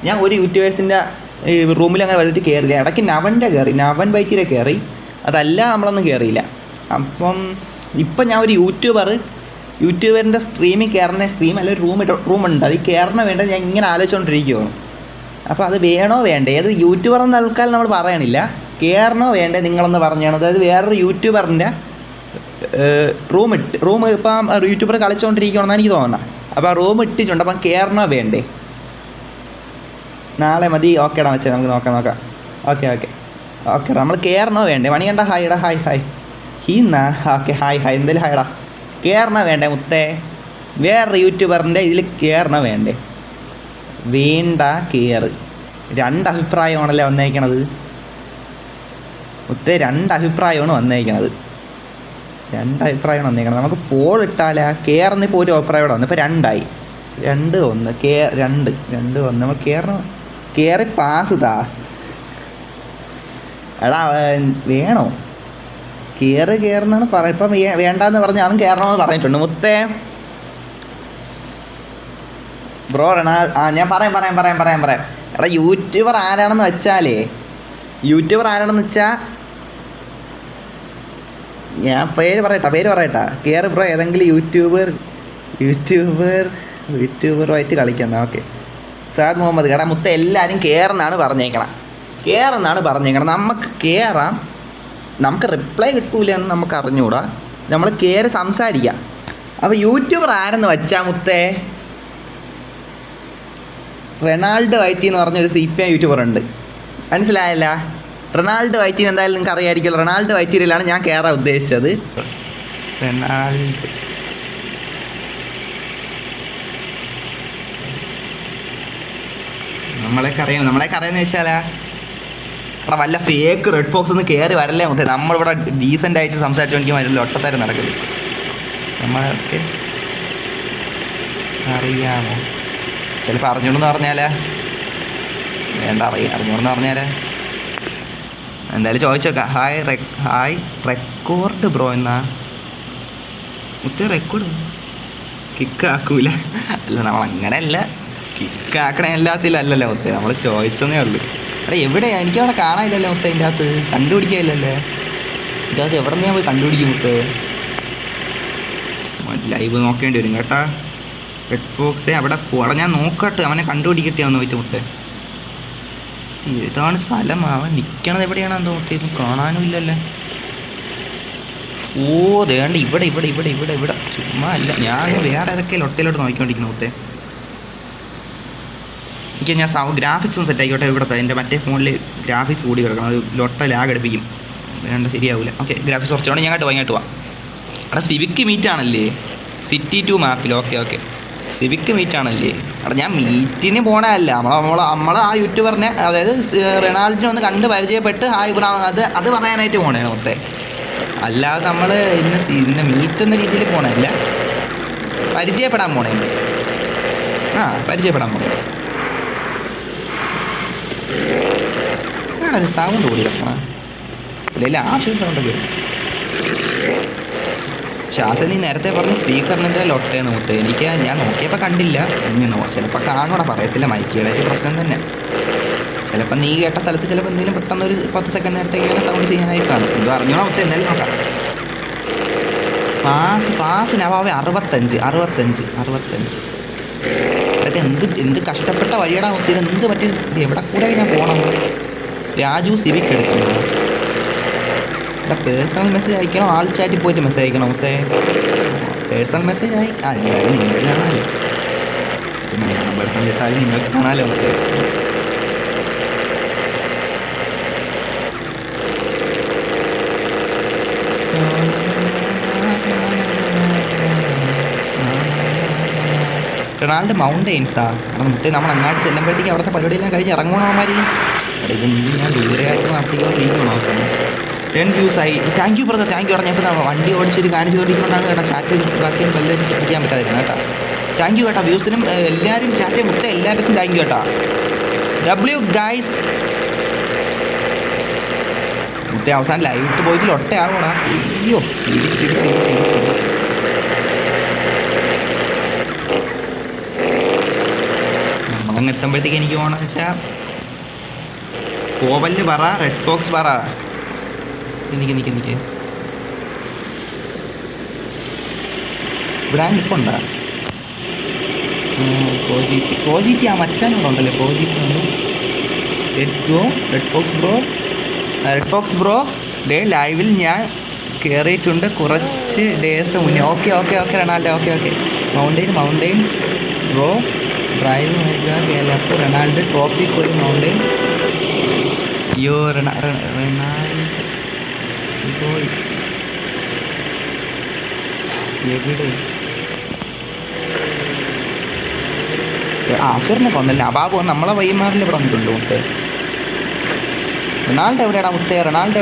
ഞാൻ ഒരു യൂട്യൂബേഴ്സിൻ്റെ റൂമിൽ അങ്ങനെ വലുത് കയറില്ല. ഇടയ്ക്ക് നവൻ ബൈക്കിലെ കയറി, അതല്ല നമ്മളൊന്നും കയറിയില്ല. അപ്പം ഇപ്പം ഞാൻ ഒരു യൂട്യൂബറിൻ്റെ സ്ട്രീമിൽ കയറുന്ന അല്ല ഒരു റൂമുണ്ട്, അത് കയറണ വേണ്ട ഞാൻ ഇങ്ങനെ ആലോചിച്ചുകൊണ്ടിരിക്കുകയാണ്. അപ്പോൾ അത് വേണോ വേണ്ടേ, ഏത് യൂട്യൂബർ എന്ന ആൾക്കാർ നമ്മൾ പറയണില്ല, കയറണോ വേണ്ടേ നിങ്ങളെന്ന് പറഞ്ഞാണ്. അതായത് വേറൊരു യൂട്യൂബറിൻ്റെ റൂം ഇപ്പം യൂട്യൂബർ കളിച്ചുകൊണ്ടിരിക്കുകയാണെന്നാണ് എനിക്ക് തോന്നുന്നത്. അപ്പോൾ ആ റൂം ഇട്ടിട്ടുണ്ട്, അപ്പം കയറണോ വേണ്ടേ? നാളെ മതി. ഓക്കേടാ വെച്ചാൽ നമുക്ക് നോക്കാം. ഓക്കെ നമ്മൾ കയറണോ വേണ്ടേ? മണി കണ്ട ഹായ്ടാ, ഹായ് ഹീന്നാ. ഓക്കെ ഹായ് എന്തായാലും ഹായ്ടാ. കയറണോ വേണ്ടേ മുത്തേ? വേറെ യൂട്യൂബറിൻ്റെ ഇതിൽ കയറണോ വേണ്ടേ? വേണ്ട, കയറ്. 2 അഭിപ്രായമാണല്ലേ വന്നേക്കണത് മുത്തേ, 2 അഭിപ്രായമാണ് വന്നേക്കണത്. നമുക്ക് പോൾ ഇട്ടാലാ കയറുന്നിപ്പോൾ ഒരു അഭിപ്രായം വന്നു. ഇപ്പോൾ 2 ആയി. 2 1 നമ്മൾ കയറി പാസ് താ. എടാ വേണോ? കയറുന്നാണ് ഇപ്പം വേണ്ടാന്ന് പറഞ്ഞ് ഞാനും കയറണമെന്ന് പറഞ്ഞിട്ടുണ്ട് മുത്തേ. ബ്രോ ഞാൻ പറയാം. എടാ യൂട്യൂബർ ആരാണെന്ന് വെച്ചാൽ ഞാൻ പേര് പറയട്ടാ. കയറി ബ്രോ, ഏതെങ്കിലും യൂട്യൂബറുമായിട്ട് കളിക്കുന്ന. ഓക്കെ സാദ് മുഹമ്മദ്. എടാ മുത്ത എല്ലാവരും കയറുന്നാണ് പറഞ്ഞേക്കണം. നമുക്ക് കയറാം, നമുക്ക് റിപ്ലൈ കിട്ടൂലെന്ന് നമുക്ക് അറിഞ്ഞുകൂടാ, നമ്മൾ കയറി സംസാരിക്കാം. അപ്പോൾ യൂട്യൂബർ ആരെന്ന് വെച്ചാൽ മുത്തേ, റൊണാൾഡ് വൈറ്റി എന്ന് പറഞ്ഞൊരു CPM യൂട്യൂബർ ഉണ്ട്, മനസ്സിലായല്ല? റൊണാൾഡ് വൈറ്റി എന്തായാലും നിങ്ങൾക്ക് അറിയാമായിരിക്കുമല്ലോ. റൊണാൾഡ് വൈറ്റിയിലാണ് ഞാൻ കയറാൻ ഉദ്ദേശിച്ചത്. നമ്മളെയൊക്കെ അറിയാമെന്ന് വെച്ചാലാ അവിടെ വല്ല ഫേക്ക് റെഡ് ബോക്സ് ഒന്ന് കയറി വരല്ലേ മുത്തേ. നമ്മളിവിടെ ഡീസൻ്റ് ആയിട്ട് സംസാരിച്ചുകൊണ്ടിരിക്കും, അതിൽ ഒട്ടത്തരം നടക്കില്ല. നമ്മളൊക്കെ അറിയാമോ? ചിലപ്പോൾ അറിഞ്ഞോണ്ടെന്ന് പറഞ്ഞാലേ വേണ്ട, അറിഞ്ഞോണ്ടെന്ന് പറഞ്ഞാലേ എന്തായാലും ചോദിച്ചോക്കാം. ഹായ് റെക്കോർഡ് ബ്രോ എന്നാ മുത്തേ. റെക്കോർഡ് കിക്കാക്കൂല? അല്ല, നമ്മളങ്ങനെയല്ല, കിക്കാക്കണ എല്ലാത്തിലും അല്ലല്ലോ മുത്തേ, നമ്മൾ ചോദിച്ചതേ ഉള്ളൂ. എടാ എവിടെയാ? എനിക്കവിടെ കാണാനില്ലല്ലോ മുത്തേ. അതിൻ്റെ അകത്ത് കണ്ടുപിടിക്കാനില്ലല്ലേ? ഇതിൻ്റെ അകത്ത് എവിടെ നിന്ന് ഞാൻ പോയി കണ്ടുപിടിക്കും മുത്തേ? ലൈവ് നോക്കേണ്ടി വരും കേട്ടാ. റെഡ് ബോക്സേ അവിടെ പോടാ, ഞാൻ നോക്കട്ടെ, അവനെ കണ്ടുപിടിക്കട്ടെ ഒന്ന് പോയിട്ട് മുത്തേ. ഏതാണ് സ്ഥലം? അവൻ നിൽക്കണത് എവിടെയാണ് എന്തോ മുത്തേ? ഇതും കാണാനും ഇല്ലല്ലേ. ഓ ദേണ്ട, ഇവിടെ ചുമ്മാ അല്ല. ഞാൻ വേറെ ഏതൊക്കെ ലൊട്ടയിലോട്ട് നോക്കിക്കൊണ്ടിരിക്കുന്നു മുത്തേ. ഞാൻ ഗ്രാഫിക്സ് ഒന്ന് സെറ്റ് ആയിക്കോട്ടെ. ഇവിടുത്തെ എൻ്റെ മറ്റേ ഫോണിൽ ഗ്രാഫിക്സ് കൂടി കിടക്കണം, അത് ലൊട്ട ലാഗ് അടുപ്പിക്കും. വേണ്ട, ശരിയാവില്ല. ഓക്കെ ഗ്രാഫിക്സ് കുറച്ചുകൊണ്ട് ഞാൻ വാങ്ങിയിട്ട് പോവാം. അവിടെ സിവിക്ക് മീറ്റ് ആണല്ലേ, City 2 മാപ്പിൽ. ഓക്കെ സിവിക്ക് മീറ്റ് ആണല്ലേ? അവിടെ ഞാൻ മീറ്റിന് പോണതല്ല, നമ്മൾ ആ യൂട്യൂബറിനെ, അതായത് റൊണാൾഡിനെ ഒന്ന് കണ്ട് പരിചയപ്പെട്ട് ഹായ് അത് പറയാനായിട്ട് പോണേ മൊത്തേ. അല്ലാതെ നമ്മൾ ഇന്ന് മീറ്റ് എന്ന രീതിയിൽ പോണതല്ല, പരിചയപ്പെടാൻ പോണേ. പരിചയപ്പെടാൻ പോണേ. സൗണ്ട് കൂടി വെക്കണം, ഇല്ല ആവശ്യം സൗണ്ടൊക്കെ വരും. ശാസൻ നീ നേരത്തെ പറഞ്ഞ സ്പീക്കറിൻ്റെ ലൊട്ടേന്ന് മുത്തേ. ഞാൻ നോക്കിയപ്പോൾ കണ്ടില്ല, ചിലപ്പോൾ കാണൂടെ, പറയത്തില്ല. മൈക്കിയുടെ പ്രശ്നം തന്നെ. ചിലപ്പോൾ നീ കേട്ട സ്ഥലത്ത് ചിലപ്പോൾ എന്തെങ്കിലും പെട്ടെന്ന് ഒരു 10 സെക്കൻഡ് നേരത്തേക്ക് സൗണ്ട് ചെയ്യാനായി കാണും. എന്തോ അറിഞ്ഞോളാം മുത്തേ. എന്തായാലും നോക്കാം. പാസിന് അവാവേ 65. അതായത് എന്ത് കഷ്ടപ്പെട്ട വഴിയടാ മുത്തേ. ഇത് എന്ത് പറ്റി? എവിടെ കൂടെ ഞാൻ പോകണം? രാജു സിവിക്ക് എടുക്കണം. ഇവിടെ പേഴ്സണൽ മെസ്സേജ് അയക്കണം, ആൾ ചാറ്റിൽ പോയിട്ട് മെസ്സേജ് അയക്കണം മുത്തേ. പേഴ്സണൽ മെസ്സേജ് എന്തായാലും നിങ്ങൾക്ക് കാണാമല്ലോ. പിന്നെ ഞാൻ പേഴ്സണൽ ഇട്ടാലും നിങ്ങൾക്ക് കാണാമല്ലോ മുത്തേ. റൊണാൾഡ് മൗണ്ടെയിൻസാ? അവിടെ മുത്തേ നമ്മൾ അങ്ങോട്ട് ചെല്ലുമ്പോഴത്തേക്ക് അവിടുത്തെ പരിപാടിയെല്ലാം കഴിഞ്ഞ് ഇറങ്ങണമാര്. അവിടെ ഇതെന്ത് ഞാൻ ദൂരയാത്ര നടത്തിക്കൊണ്ടിരിക്കണം. അവസാനം 10 views ആയി. Thank you brother, thank you. പറഞ്ഞപ്പോൾ വണ്ടി ഓടിച്ചൊരു കാര്യം ചെയ്തുകൊണ്ടിരിക്കുന്നതാണ് കേട്ടോ. ചാറ്റ് ബാക്കിയും വലുതായിട്ട് ശ്രദ്ധിക്കാൻ പറ്റാതിരുന്നു കേട്ടോ. താങ്ക് യു കേട്ടോ. വ്യൂസിനും എല്ലാവരും ചാറ്റ് മുത്തേ എല്ലാവർക്കും താങ്ക് യു കേട്ടോ. W ഗൈസ് മുത്തേ അവസാനം ലൈവ് ഇട്ട് പോയിട്ട് ഒട്ടയാവോടാ. അയ്യോ ഇടിച്ചിടിച്ച് അങ്ങ് എത്തുമ്പോഴത്തേക്ക് എനിക്ക് പോകണമെന്ന് വെച്ചാൽ കോവല് പറ, റെഡ് ഫോക്സ് പറ. നിൽക്ക് ഇവിടെ നിൽപ്പുണ്ടോ? പ്രോജിറ്റി ആ മച്ചാനോട് ഉണ്ടല്ലേ, പ്രോജിറ്റി ഉണ്ട്. Let's go red fox bro. ഡേ ലൈവിൽ ഞാൻ കയറിയിട്ടുണ്ട് കുറച്ച് ഡേയ്സ് മുന്നേ. Okay Ronaldo. Okay mountain bro drive left Ronaldo tropic ഒരു മൗണ്ടെയിൻ. അയ്യോ റൊണാൾഡോ എവിടെ? ആസിറിനെ കൊന്നല്ലേ അബാബു. നമ്മളെ വൈമാറിൽ ഇവിടെ വന്നിട്ടുണ്ട് മുത്തേ. റൊണാൾഡോ എവിടെയാടാ മുത്തേ? റൊണാൾഡോ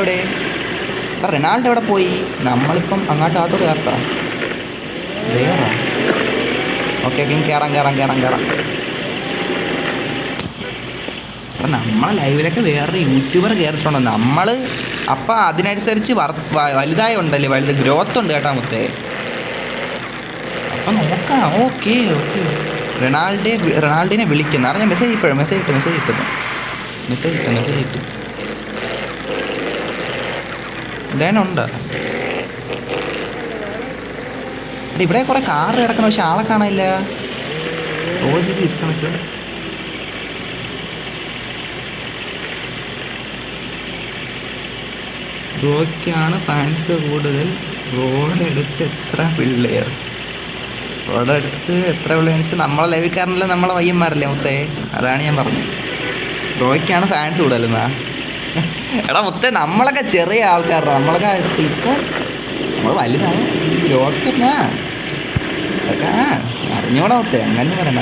എവിടെ പോയി? നമ്മളിപ്പം അങ്ങോട്ട് അകത്തോട്ട് കയറട്ടാ. വേറെ ഓക്കെ കയറാം. അപ്പം നമ്മളെ ലൈവിലൊക്കെ വേറൊരു യൂട്യൂബർ കയറിയിട്ടുണ്ടോ നമ്മൾ? അപ്പം അതിനനുസരിച്ച് വലുതായി ഉണ്ടല്ലേ, വലുത് ഗ്രോത്ത് ഉണ്ട് കേട്ടോ മുത്തേ. അപ്പം നോക്കാം. ഓക്കെ റൊണാൾഡിനെ വിളിക്കുന്ന അറിഞ്ഞ മെസ്സേജ് ഇട്ടു ഇടാനുണ്ടോ? ഇവിടെ കുറെ കാറ് കിടക്കണം, പക്ഷെ ആളെ കാണാനില്ല. Project disconnect. ബ്രോയ്ക്കാണ് ഫാൻസ് കൂടുതൽ. റോഡടുത്ത് എത്ര പിള്ളേർ വെച്ചാൽ നമ്മളെ ലൈവിക്കാരനല്ല, നമ്മളെ വയ്യന്മാരല്ലേ മുത്തേ. അതാണ് ഞാൻ പറഞ്ഞത്, ബ്രോയ്ക്കാണ് ഫാൻസ് കൂടുതലെന്നാ. എടാ മുത്തേ, നമ്മളൊക്കെ ചെറിയ ആൾക്കാരാണ്. നമ്മളൊക്കെ ഇപ്പം നമ്മൾ വലുതാണ്. ഗ്രോക്കെന്നാ അതൊക്കെ അറിഞ്ഞോടാ മുത്തേ, അങ്ങനെ പറയണ്ട.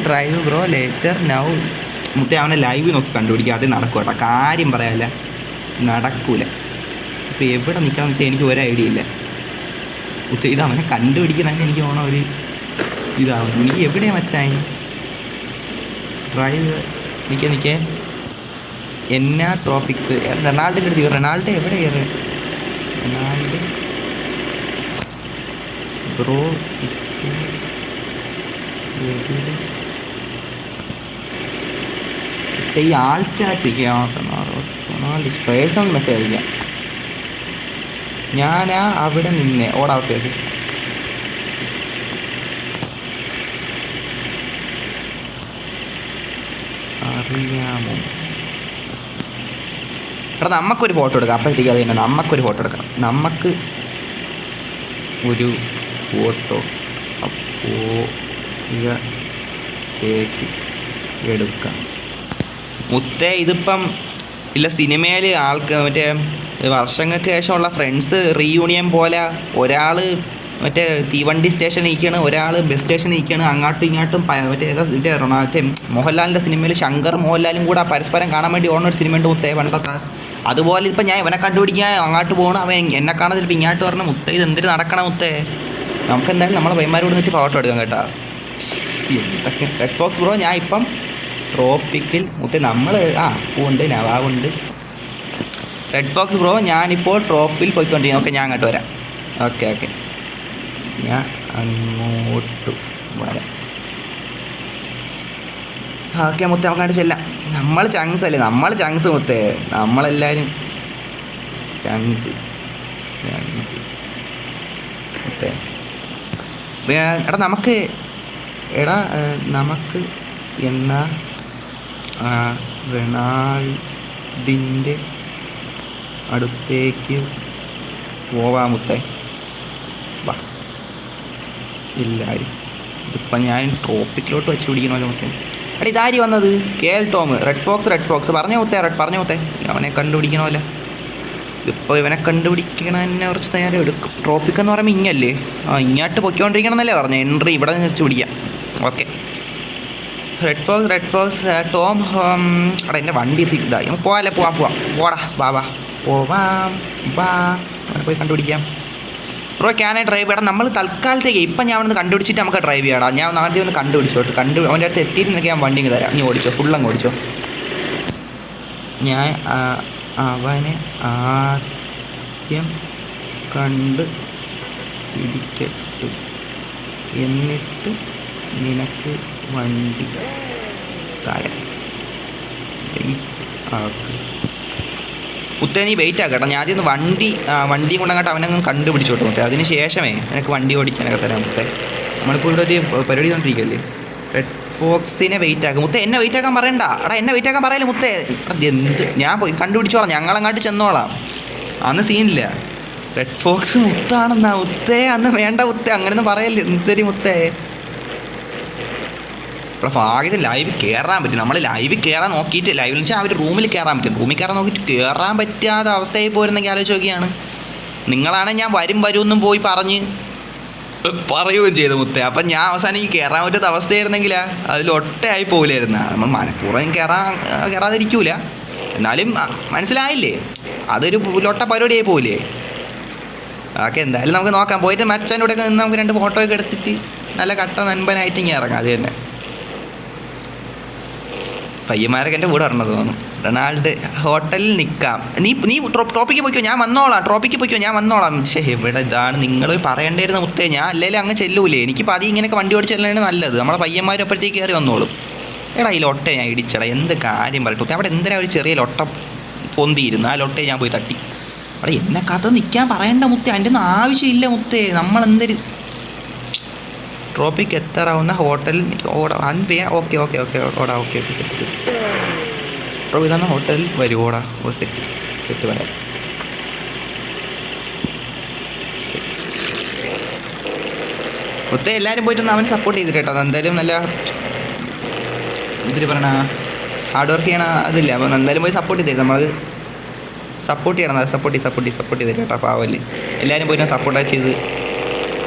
Drive bro later now. മുത്തേ അവനെ ലൈവ് നോക്കി കണ്ടുപിടിക്കുക, അത് നടക്കും കേട്ടോ. കാര്യം പറയാല്ല, നടക്കൂല. ഇപ്പോൾ എവിടെ നിൽക്കണമെന്ന് വെച്ചാൽ എനിക്ക് ഒരു ഐഡിയ ഇല്ല മുത്തേ. ഇത് അവനെ കണ്ടുപിടിക്കുന്നതന്നെ എനിക്ക് തോന്നണം ഒരു ഇതാവും. എനിക്ക് എവിടെയാണ് വെച്ചാൽ ഡ്രൈവ് നിൽക്കേ എന്നാ ട്രോപ്പിക്സ്. റൊണാൾഡിൻ്റെ അടുത്ത് റൊണാൾഡോ എവിടെ കയറി? റൊണാൾഡോ ബ്രോ ഈ ആൾ ചാറ്റ് റൊണാൾഡോ പേഴ്സണൽ മെസ്സേജ് അയക്കാം. ഞാനാ അവിടെ നിന്നേ ഓടാവത്തേക്ക്. അറിയാമോ? എടാ നമുക്കൊരു ഫോട്ടോ എടുക്കാം. അപ്പോഴത്തേക്ക് അത് തന്നെ നമുക്കൊരു ഫോട്ടോ എടുക്കാം. നമുക്ക് ഒരു ഫോട്ടോ കേക്ക് എടുക്കാം മുത്തേ. ഇതിപ്പം ഇല്ല, സിനിമയിൽ മറ്റേ വർഷങ്ങൾക്ക് ശേഷമുള്ള ഫ്രണ്ട്സ് റീയൂണിയൻ പോലെ ഒരാൾ മറ്റേ തീവണ്ടി സ്റ്റേഷനിൽ നിൽക്കുകയാണ്, ഒരാൾ ബസ് സ്റ്റേഷനിൽ നിൽക്കുകയാണ്. അങ്ങോട്ടും ഇങ്ങോട്ടും മറ്റേ മോഹൻലാലിൻ്റെ സിനിമയിൽ ശങ്കർ മോഹൻലാലും കൂടെ പരസ്പരം കാണാൻ വേണ്ടി ഓടുന്ന ഒരു സിനിമയുണ്ട് മുത്തേ പണ്ടത്തെ. അതുപോലെ ഇപ്പം ഞാൻ ഇവനെ കണ്ടുപിടിക്കാൻ അങ്ങോട്ട് പോകണം, അവൻ എന്നെ കാണാൻ ചിലപ്പോൾ ഇങ്ങോട്ട് പറഞ്ഞ മുത്തേ. ഇത് എന്തിനു നടക്കണം മുത്തേ? നമുക്ക് എന്തായാലും നമ്മളെ വൈമാരോട് നിന്നിട്ട് ഫോട്ടോ എടുക്കാം കേട്ടോ. എന്തൊക്കെ റെഡ് ഫോക്സ് ബ്രോ, ഞാൻ ഇപ്പം ട്രോപ്പിക്കിൽ മുത്തേ. നമ്മൾ പൂവുണ്ട്, നവാവുണ്ട്. റെഡ് ഫോക്സ് ബ്രോ, ഞാനിപ്പോൾ ട്രോപ്പിൽ പോയിക്കൊണ്ടിരിക്കുന്നു. ഓക്കെ, ഞാൻ അങ്ങോട്ട് വരാം. ഓക്കെ ഞാൻ അങ്ങോട്ട് വരാം. ഓക്കെ മുത്തേ, നമുക്ക് അങ്ങോട്ട് ചെല്ലാം. നമ്മൾ ചങ്സ് അല്ലേ, നമ്മൾ ചങ്സ് മുത്തേ. നമ്മളെല്ലാവരും ചങ്സ് മുത്തേ. നമുക്ക് എന്നാ റൊണാൾഡിൻ്റെ അടുത്തേക്ക് പോവാമുത്തേ. വാ എല്ലാവരും. ഇതിപ്പം ഞാൻ ടോപ്പിക്കിലോട്ട് വെച്ച് പിടിക്കണമല്ലോ മുത്തേ. ഇതാരി വന്നത്? KL Tom. റെഡ് ഫോക്സ് പറഞ്ഞ മുത്തേ. അവനെ കണ്ടുപിടിക്കണമല്ലോ. ഇതിപ്പോൾ ഇവനെ പിടിക്കണ തന്നെ കുറച്ച് നേരം എടുക്കും. ട്രോപ്പിക് എന്ന് പറയുമ്പോൾ ഇങ്ങല്ലേ, ഇങ്ങോട്ട് പൊയ്ക്കൊണ്ടിരിക്കണം എന്നല്ലേ പറഞ്ഞത്. എൻട്രി ഇവിടെ നിന്ന് വെച്ച് പിടിക്കാം. Okay, red fox Tom. അവിടെ എൻ്റെ വണ്ടി എത്തിക്കില്ല. പോവാല്ലേ? പോടാ. പോവാം. പോയി കണ്ടുപിടിക്കാം. ബ്രോ ക്യാൻ ഡ്രൈവ് ചെയ്യണം. നമ്മൾ തൽക്കാലത്തേക്ക് ഇപ്പം ഞാൻ ഒന്ന് കണ്ടുപിടിച്ചിട്ട് നമുക്ക് ഡ്രൈവ് ചെയ്യടാ. ഞാൻ ആദ്യം ഒന്ന് കണ്ടുപിടിച്ചോട്ട്. അവൻ്റെ അടുത്ത് എത്തിയിരുന്നൊക്കെ ഞാൻ വണ്ടി തരാം. നീ ഓടിച്ചോ, ഫുള്ളങ്ങ് ഓടിച്ചോ. ഞാൻ അവനെ ആദ്യം കണ്ട് പിടിക്കട്ടെ, എന്നിട്ട് നിനക്ക് വണ്ടി താഴെ മുത്തേ നീ വെയിറ്റ് ആക്കട്ടോ. ഞാൻ ആദ്യം ഒന്ന് വണ്ടി കൊണ്ടങ്ങോട്ട് അവനങ്ങ് കണ്ടുപിടിച്ചോട്ടെ മുത്തേ. അതിന് ശേഷമേ എനിക്ക് വണ്ടി ഓടിക്കാനൊക്കെ തരാം മുത്തേ. നമ്മളിപ്പോൾ ഇവിടെ ഒരു പരിപാടി കൊണ്ടിരിക്കുകയല്ലേ. റെഡ് ഫോക്സിനെ വെയിറ്റ് ആക്കും മുത്തേ. എന്നെ വെയിറ്റ് ആക്കാൻ പറയണ്ട. എടാ എന്നെ വെയിറ്റ് ആക്കാൻ പറയല്ലേ മുത്തേ. എന്ത് ഞാൻ പോയി കണ്ടുപിടിച്ചോളാം. ഞങ്ങളങ്ങോട്ട് ചെന്നോളാം. അന്ന് സീനില്ല. റെഡ് ഫോക്സ് മുത്താണെന്നാ മുത്തേ. അന്ന് വേണ്ട മുത്തേ, അങ്ങനെയൊന്നും പറയല്ലേ. എന്തൊരു മുത്തേ. ഇവിടെ ഭാഗ്യത്തിൽ ലൈവ് കയറാൻ പറ്റും. നമ്മൾ ലൈവ് കയറാൻ നോക്കിയിട്ട് ലൈവിൽ വെച്ചാൽ അവർ റൂമിൽ കയറാൻ പറ്റും. റൂമിൽ കയറാൻ നോക്കിയിട്ട് കയറാൻ പറ്റാത്ത അവസ്ഥയിൽ പോയിരുന്നെങ്കിൽ ആലോചിച്ച് നോക്കിയാണ്. നിങ്ങളാണെങ്കിൽ ഞാൻ വരും പോയി പറയുകയും ചെയ്തു മുത്തേ. അപ്പം ഞാൻ അവസാനം ഈ കയറാൻ പറ്റാത്ത അവസ്ഥയായിരുന്നെങ്കിലാ അതിലൊട്ടയായി പോകില്ലായിരുന്നു. നമ്മൾ മനഃപൂർവ്വം കയറാതിരിക്കൂല. എന്നാലും മനസ്സിലായില്ലേ, അതൊരു ലൊട്ട പരിപാടിയായി പോകില്ലേ. ഓക്കെ, എന്തായാലും നമുക്ക് നോക്കാം. പോയിട്ട് മച്ചാൻ്റെ കൂടെ നിന്ന് നമുക്ക് 2 ഫോട്ടോ ഒക്കെ എടുത്തിട്ട് നല്ല കട്ട നൻപനായിട്ട് ഇങ്ങനെ ഇറങ്ങാം. അത് തന്നെ പയ്യന്മാരൊക്കെ എൻ്റെ കൂടെ വരണത് തോന്നുന്നു. റൊണാൾഡ് ഹോട്ടലിൽ നിൽക്കാം. നീ ട്രോപ്പിക്ക് പോയിക്കോ, ഞാൻ വന്നോളാം. ട്രോപ്പിക്ക് പോയിക്കോ, ഞാൻ വന്നോളാം. പക്ഷേ ഇവിടെ ഇതാണ് നിങ്ങൾ പറയേണ്ടിയിരുന്ന മുത്തേ. ഞാൻ അല്ലെങ്കിലും അങ്ങ് ചെല്ലൂലേ. എനിക്ക് പതി ഇങ്ങനെയൊക്കെ വണ്ടി ഓടിച്ചെല്ലാണ് നല്ലത്. നമ്മളെ പയ്യന്മാരും അപ്പോഴത്തേക്ക് കയറി വന്നോളും. എടാ ഈ ലൊട്ട ഞാൻ ഇടിച്ചടാ. എന്ത് കാര്യം പറയട്ടെ. അവിടെ എന്തിനാ ഒരു ചെറിയ ലൊട്ട പൊന്തിയിരുന്നു. ആ ലൊട്ടയെ ഞാൻ പോയി തട്ടി. അവിടെ എന്നെ കഥ നിൽക്കാൻ പറയണ്ട മുത്തേ. അതിൻ്റെ ഒന്നും ആവശ്യമില്ല മുത്തേ. നമ്മളെന്തൊരു ട്രോപ്പിക്ക് എത്താറാവുന്ന ഹോട്ടലിൽ ഓടാ. ഓക്കെ ഓടാ. ഓക്കെ സെറ്റ് ട്രോപ്പി തന്ന ഹോട്ടലിൽ വരും. ഓടാ. ഓ സെറ്റ് വരാം. മുത്തേ എല്ലാവരും പോയിട്ടൊന്ന് അവൻ സപ്പോർട്ട് ചെയ്തിട്ട് കേട്ടോ. എന്തായാലും നല്ല ഇതിൽ പറയണ ഹാർഡ് വർക്ക് ചെയ്യണ അതില്ല. അപ്പോൾ എന്തായാലും പോയി സപ്പോർട്ട് ചെയ്തിട്ട് നമ്മൾ സപ്പോർട്ട് ചെയ്യണം. സപ്പോർട്ട് ചെയ്തിട്ട് കേട്ടോ. പാവല്ലേ എല്ലാവരും പോയിട്ട് സപ്പോർട്ട് ചെയ്ത്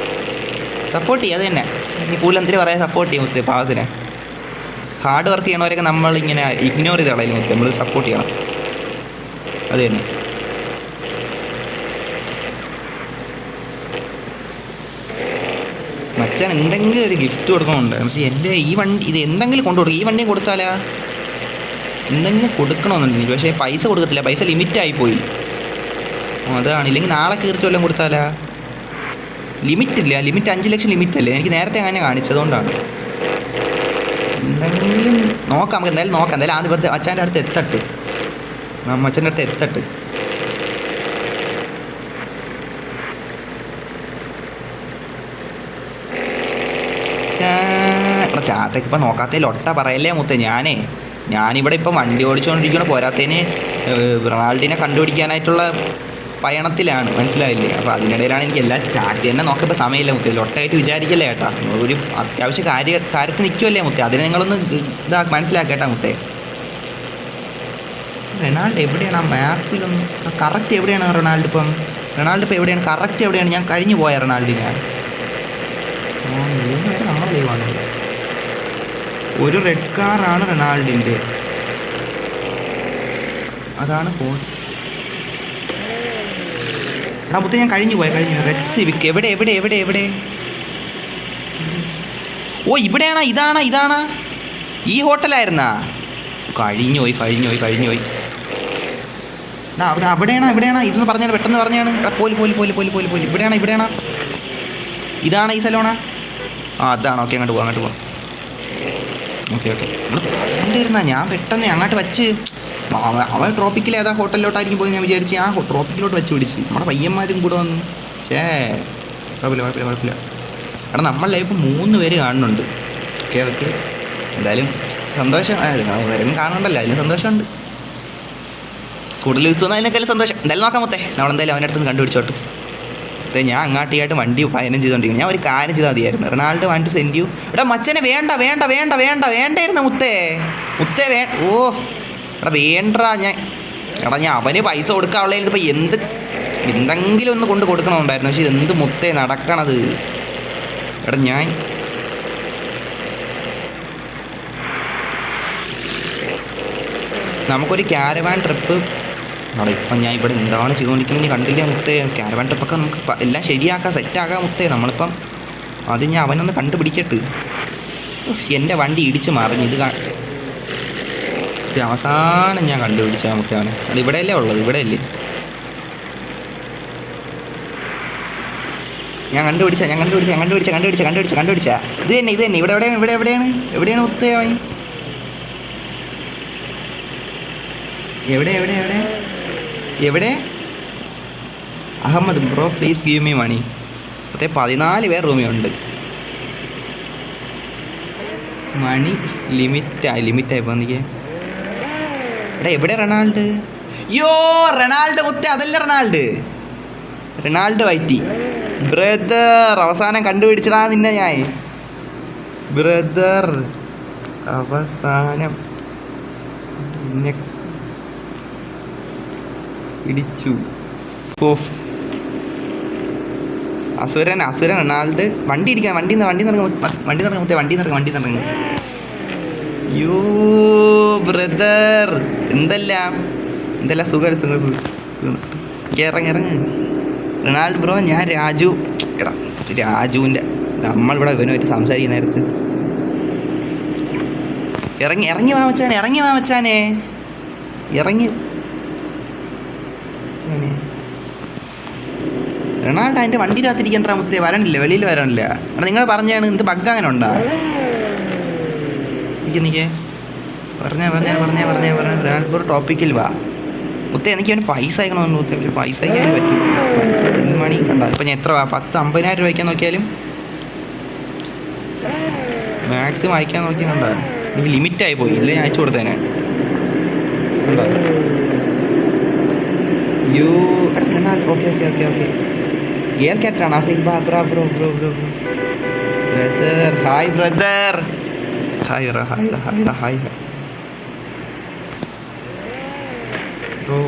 സപ്പോർട്ട് ചെയ്യുക. അത് തന്നെ ഇനി കൂടുതൽ എന്തിനു പറയാൻ സപ്പോർട്ട് ചെയ്യും മുത്തേ. പാവത്തിന് ഹാർഡ് വർക്ക് ചെയ്യണവരൊക്കെ നമ്മളിങ്ങനെ ഇഗ്നോർ ചെയ്ത് കളയും മുത്തേ. നമ്മൾ സപ്പോർട്ട് ചെയ്യണം. അത് തന്നെ മച്ചാൻ എന്തെങ്കിലും ഒരു ഗിഫ്റ്റ് കൊടുക്കണമുണ്ട്. പക്ഷേ എൻ്റെ ഈ വണ്ടി ഇത് എന്തെങ്കിലും കൊണ്ടുകൊടുക്കും. ഈ വണ്ടിയും കൊടുത്താലാ എന്തെങ്കിലും കൊടുക്കണമെന്നുണ്ട് എനിക്ക്. പക്ഷേ പൈസ കൊടുക്കത്തില്ല. പൈസ ലിമിറ്റായിപ്പോയി. അതാണ്. ഇല്ലെങ്കിൽ നാളെ കീർത്തി വല്ലതും കൊടുത്താലാ. ലിമിറ്റില്ല. ലിമിറ്റ് 5 ലക്ഷം ലിമിറ്റല്ലേ. എനിക്ക് നേരത്തെ അങ്ങനെ കാണിച്ചതുകൊണ്ടാണ്. എന്തെങ്കിലും നോക്കാം. നമുക്ക് എന്തായാലും നോക്കാം. എന്തായാലും ആദ്യം അച്ഛൻ്റെ അടുത്ത് എത്തട്ട്. അച്ഛൻ്റെ അടുത്ത് എത്തട്ട്. ചാത്തക്ക് ഇപ്പം നോക്കാത്തേ ലൊട്ട പറയല്ലേ മുത്തേ. ഞാനിവിടെ ഇപ്പം വണ്ടി ഓടിച്ചുകൊണ്ടിരിക്കണം. പോരാത്തതിന് റൊണാൾഡിനെ കണ്ടുപിടിക്കാനായിട്ടുള്ള പയണത്തിലാണ്. മനസ്സിലായില്ലേ. അപ്പോൾ അതിനിടയിലാണ് എനിക്ക് എല്ലാ ചാറ്റ് തന്നെ നോക്കിയപ്പോൾ സമയമില്ല മുത്തേ. ലൊട്ടായിട്ട് വിചാരിക്കല്ലേ ഏട്ടാ. ഒരു അത്യാവശ്യ കാര്യത്തിൽ നിൽക്കുമല്ലേ മുത്തേ. അതിനെ നിങ്ങളൊന്ന് മനസ്സിലാക്കേട്ടാ മുത്തേ. റൊണാൾഡ് എവിടെയാണ് ആ മാപ്പിലൊന്നും കറക്റ്റ് എവിടെയാണ് റൊണാൾഡ് ഇപ്പം എവിടെയാണ് കറക്റ്റ് എവിടെയാണ്? ഞാൻ കഴിഞ്ഞു പോയ റൊണാൾഡിനെ. നമ്മളെ ലൈവാണ്. ഒരു റെഡ് കാറാണ് റൊണാൾഡിൻ്റെ. അതാണ് ഫോൺ. എടാ മുത്തേ ഞാൻ കഴിഞ്ഞു റെഡ് സിവിക്ക്. എവിടെ ഓ ഇവിടെയാണോ? ഇതാണ് ഈ ഹോട്ടലായിരുന്നാ? കഴിഞ്ഞു പോയി. എവിടെയാണ് ഇതെന്ന് പറഞ്ഞാണ്. പെട്ടെന്ന് പറഞ്ഞാണ്. പോലി ഇവിടെയാണ് ഇതാണ് ഈ സ്ഥലമാണോ? അതാണ്. ഓക്കെ അങ്ങോട്ട് പോവാം. ഓക്കെ നമ്മൾ പറഞ്ഞിരുന്നാ. ഞാൻ പെട്ടെന്ന് അങ്ങോട്ട് വച്ച് അവൻ ട്രോപ്പിക്കിൽ ഏതാ ഹോട്ടലിലോട്ടായിരിക്കും പോയി ഞാൻ വിചാരിച്ച്. ആ ട്രോപ്പിക്കിലോട്ട് വെച്ച് പിടിച്ച് നമ്മുടെ പയ്യന്മാരും കൂടെ വന്നു. കുഴപ്പമില്ല. എടാ നമ്മൾ ലൈഫ് 3 പേര് കാണുന്നുണ്ട്. ഓക്കെ എന്തായാലും സന്തോഷം. വരും കാണുന്നുണ്ടല്ലോ, അതിന് സന്തോഷമുണ്ട്. കൂടുതൽ യൂസ് തോന്നുന്ന അതിനൊക്കെ സന്തോഷം. എന്തായാലും നോക്കാം മുത്തേ. നമ്മളെന്തായാലും അവൻ്റെ അടുത്ത് കണ്ടുപിടിച്ചോട്ട്. ഞാൻ അങ്ങാട്ടിയായിട്ട് വണ്ടി പയനം ചെയ്തുകൊണ്ടിരിക്കും. ഞാൻ ഒരു കാര്യം ചെയ്താൽ മതിയായിരുന്നു. Ronald want to send you. എടാ മച്ചനെ വേണ്ടായിരുന്നു മുത്തേ. ഓ എടാ വേണ്ടാ. ഞാൻ അവന് പൈസ കൊടുക്കാനുള്ള ഇപ്പോൾ എന്തെങ്കിലും ഒന്ന് കൊണ്ട് കൊടുക്കണമുണ്ടായിരുന്നു. പക്ഷെ എന്ത് മുത്തേ നടക്കണത്. എടാ ഞാൻ നമുക്കൊരു ക്യാരവാൻ ട്രിപ്പ്. ഇപ്പം ഞാൻ ഇവിടെ എന്താണ് ചെയ്തുകൊണ്ടിരിക്കുന്നത് കണ്ടില്ല മുത്തേ. ക്യാരവാൻ ട്രിപ്പൊക്കെ നമുക്ക് എല്ലാം ശരിയാക്കാം, സെറ്റാക്കാം മുത്തേ. നമ്മളിപ്പം അത് ഞാൻ അവനൊന്ന് കണ്ടുപിടിക്കട്ട്. എൻ്റെ വണ്ടി ഇടിച്ച് മറിഞ്ഞ് ഇത് അവസാനം ഞാൻ കണ്ടുപിടിച്ചാൽ മുത്തേ അവനെ. അത് ഇവിടെയല്ലേ ഉള്ളത്? ഇവിടെയല്ലേ ഞാൻ കണ്ടുപിടിച്ച ഇത് തന്നെ. എവിടെയാണ് മുത്തേ അവൻ? എവിടെ എവിടെ എവിടെ എവിടെ? Ahmed bro please give me money. മൊത്തം 14 പേർ റൂമിലുണ്ട്. മണി ലിമിറ്റായി പോന്നിക്ക്. എടാ എവിടെ റൊണാൾഡ്? യോ റൊണാൾഡ് മുത്തേ, അതല്ല റൊണാൾഡ് വൈറ്റി ബ്രദർ. അവസാനം കണ്ടുപിടിച്ചടാ നിന്നെ ഞാൻ ബ്രദർ. അവസാനം നിന്നെ പിടിച്ചു. Of Asuran Ronald. വണ്ടി ഇരിക്കണം, വണ്ടി നിറങ്ങും. യോ ബ്രദർ, എന്തെല്ലാം സുഖം. ഇറങ്ങ് റൊണാൾഡ് ബ്രോ. ഞാൻ രാജു. എടാ രാജുവിൻ്റെ നമ്മളിവിടെ ഇവനുമായിട്ട് സംസാരിക്കുന്ന നേരത്ത് ഇറങ്ങി വാമച്ചാനെ. റൊണാൾഡ് അതിൻ്റെ വണ്ടിയിലാത്തിരിക്കാൻ മുത്തേ വരണില്ല, വെളിയിൽ വരണില്ല. എടാ നിങ്ങൾ പറഞ്ഞാണ് എന്ത് ബഗ് അങ്ങനെ ഉണ്ടാ? നിൽക്കേ പറഞ്ഞേ റൊണാൾഡ് ബ്രോ ടോപ്പിക്കിൽ വാ മുത്തേ. എനിക്ക് അവന് പൈസ അയക്കണമെന്ന് മുത്തേ. പൈസ അയക്കാൻ പറ്റില്ല. പൈസ സെൻഡ് മണി കണ്ട. ഇപ്പം ഞാൻ എത്ര 10-50,000 രൂപ അയക്കാൻ നോക്കിയാലും മാക്സിമം അയക്കാൻ നോക്കിയാൽ കണ്ട. എനിക്ക് ലിമിറ്റായി പോയി, ഇല്ലേ ഞാൻ അയച്ചു കൊടുത്തേനെ. കണ്ടോ? യോ ഓക്കെ ഗെയർ ക്യാറ്റാണ്. Okay bro brother. Hi brother. Hi bro.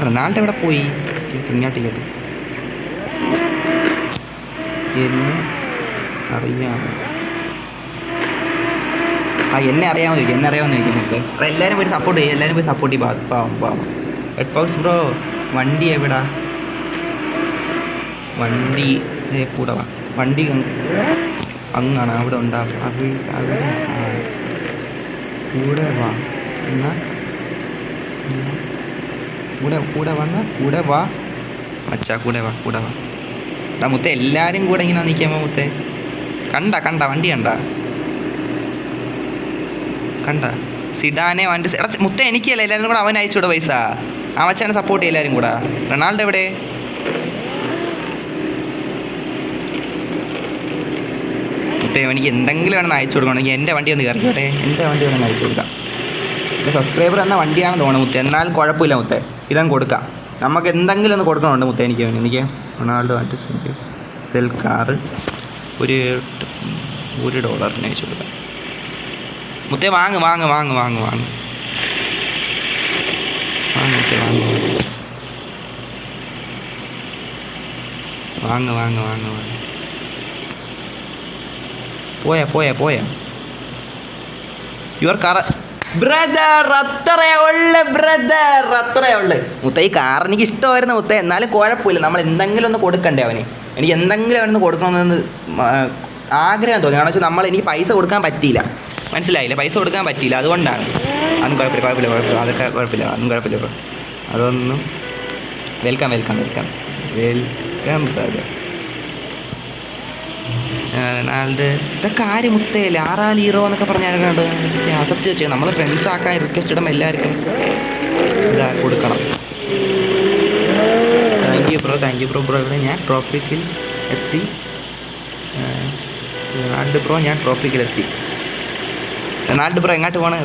Ronald എവിടെ പോയി? ഇങ്ങോട്ട് എന്നെ അറിയാമോ? എന്നെ അറിയാമെന്ന് ചോദിക്കും മുത്ത്. എല്ലാവരും പോയി സപ്പോർട്ട് ചെയ്യും. പാവം ഹെഡ് ബോക്സ് ബ്രോ. വണ്ടി എവിടാ? വണ്ടി കൂടെ വാ. വണ്ടി അങ്ങാണ്, അവിടെ ഉണ്ടാവും. അവിടെ കൂടെ വാ എന്നാ കൂടെ വാ മച്ചാ. കൂടെ വാ. എടാ മുത്തേ, എല്ലാവരും കൂടെ ഇങ്ങനെ നിൽക്കാമോ മുത്തേ? കണ്ട വണ്ടി കണ്ട സിഡാനെ വണ്ടി. എടാ മുത്തേ, എനിക്കല്ല, എല്ലാവരും കൂടെ അവൻ അയച്ചുകൂടെ പൈസ. ആ മച്ചാനെ സപ്പോർട്ട് ചെയ്യും എല്ലാവരും കൂടെ. റൊണാൾഡ് എവിടെ? മുത്തേ, എനിക്ക് എന്തെങ്കിലും വേണമെന്ന് അയച്ചു കൊടുക്കണമെങ്കിൽ എൻ്റെ വണ്ടി ഒന്ന് കയറിക്കോട്ടെ. എൻ്റെ വണ്ടി വേണമെന്ന് അയച്ചു കൊടുക്കാം. എൻ്റെ സബ്സ്ക്രൈബർ എന്ന വണ്ടിയാണെന്ന് തോന്നുന്നു മുത്തേ. എന്നാലും കുഴപ്പമില്ല മുത്തേ, ഇതങ്ങ് കൊടുക്കാം. നമുക്ക് എന്തെങ്കിലും ഒന്ന് കൊടുക്കണമുണ്ട് മുത്തേ. എനിക്ക് റൊണാൾഡോ ആയിട്ട് സെൽ കാറ് $1 അയച്ചു കൊടുക്കാം മുത്തേ. വാങ്ങ് പോയാ യുവർ കാർ ബ്രദർ. അത്രേ ഉള്ളു മുത്ത. ഈ കാർ എനിക്ക് ഇഷ്ടമായിരുന്നു മുത്ത. എന്നാലും കുഴപ്പമില്ല, നമ്മൾ എന്തെങ്കിലും ഒന്ന് കൊടുക്കണ്ടേ അവന്. എനിക്ക് എന്തെങ്കിലും അവനൊന്ന് കൊടുക്കണമെന്ന് ആഗ്രഹം തോന്നി. കാരണം വെച്ചാൽ എനിക്ക് പൈസ കൊടുക്കാൻ പറ്റിയില്ല, മനസ്സിലായില്ല. പൈസ കൊടുക്കാൻ പറ്റിയില്ല, അതുകൊണ്ടാണ്. അതൊന്നും കുഴപ്പമില്ല. അതൊക്കെ കുഴപ്പമില്ല, ഒന്നും കുഴപ്പമില്ല. അതൊന്നും വെൽക്കം ബ്രദർ. റൊണാൾഡ് ഇതൊക്കെ ആര് മുത്തയില്ല. 6 ഹീറോ എന്നൊക്കെ പറഞ്ഞാലുണ്ട്. അക്സെപ്റ്റ് ചെയ്ത് നമ്മൾ ഫ്രണ്ട്സ് ആക്കാൻ റിക്വസ്റ്റ് ഇടുമ്പോൾ എല്ലാവർക്കും ഇതാ കൊടുക്കണം. Thank you bro. ഇവിടെ ഞാൻ ട്രോപ്പിക്കിൽ എത്തി. റൊണാൾഡ് ബ്രോ, ഞാൻ ട്രോപ്പിക്കിലെത്തി. റൊണാൾഡ് ബ്രോ എങ്ങോട്ട് പോകണം?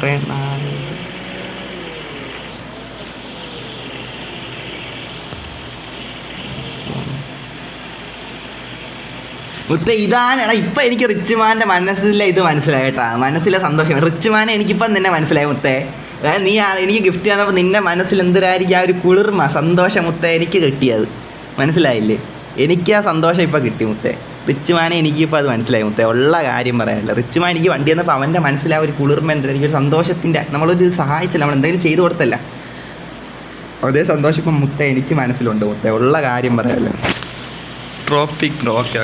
മുത്ത ഇതാണ്. എടാ ഇപ്പം എനിക്ക് റിച്ച്മാൻ്റെ മനസ്സിലെ ഇത് മനസ്സിലായി കേട്ടാ. മനസ്സിലെ സന്തോഷം റിച്ച്മാനെ എനിക്കിപ്പം തന്നെ മനസ്സിലായി മുത്തേ. അതായത് നീ എനിക്ക് ഗിഫ്റ്റ് തന്നപ്പോൾ നിൻ്റെ മനസ്സിൽ എന്തൊരായിരിക്കും ആ ഒരു കുളിർമ സന്തോഷം മുത്തേ എനിക്ക് കിട്ടിയത്, മനസ്സിലായില്ലേ? എനിക്ക് ആ സന്തോഷം ഇപ്പം കിട്ടി മുത്തേ. റിച്ച്മാനെ എനിക്കിപ്പോൾ അത് മനസ്സിലായി മുത്തേ. ഉള്ള കാര്യം പറയാമല്ലോ. റിച്ച്മാൻ എനിക്ക് വണ്ടി തന്നപ്പോൾ അവൻ്റെ മനസ്സിലാ ഒരു കുളിർമ എന്തെങ്കിലും എനിക്കൊരു സന്തോഷത്തിൻ്റെ, നമ്മളൊരു സഹായിച്ചില്ല, നമ്മൾ എന്തെങ്കിലും ചെയ്തു കൊടുത്തല്ല, അതേ സന്തോഷം ഇപ്പം മുത്തേ എനിക്ക് മനസ്സിലുണ്ട് മുത്തേ. ഉള്ള കാര്യം പറയാമല്ലോ. ട്രോപ്പിക് ഓക്കെ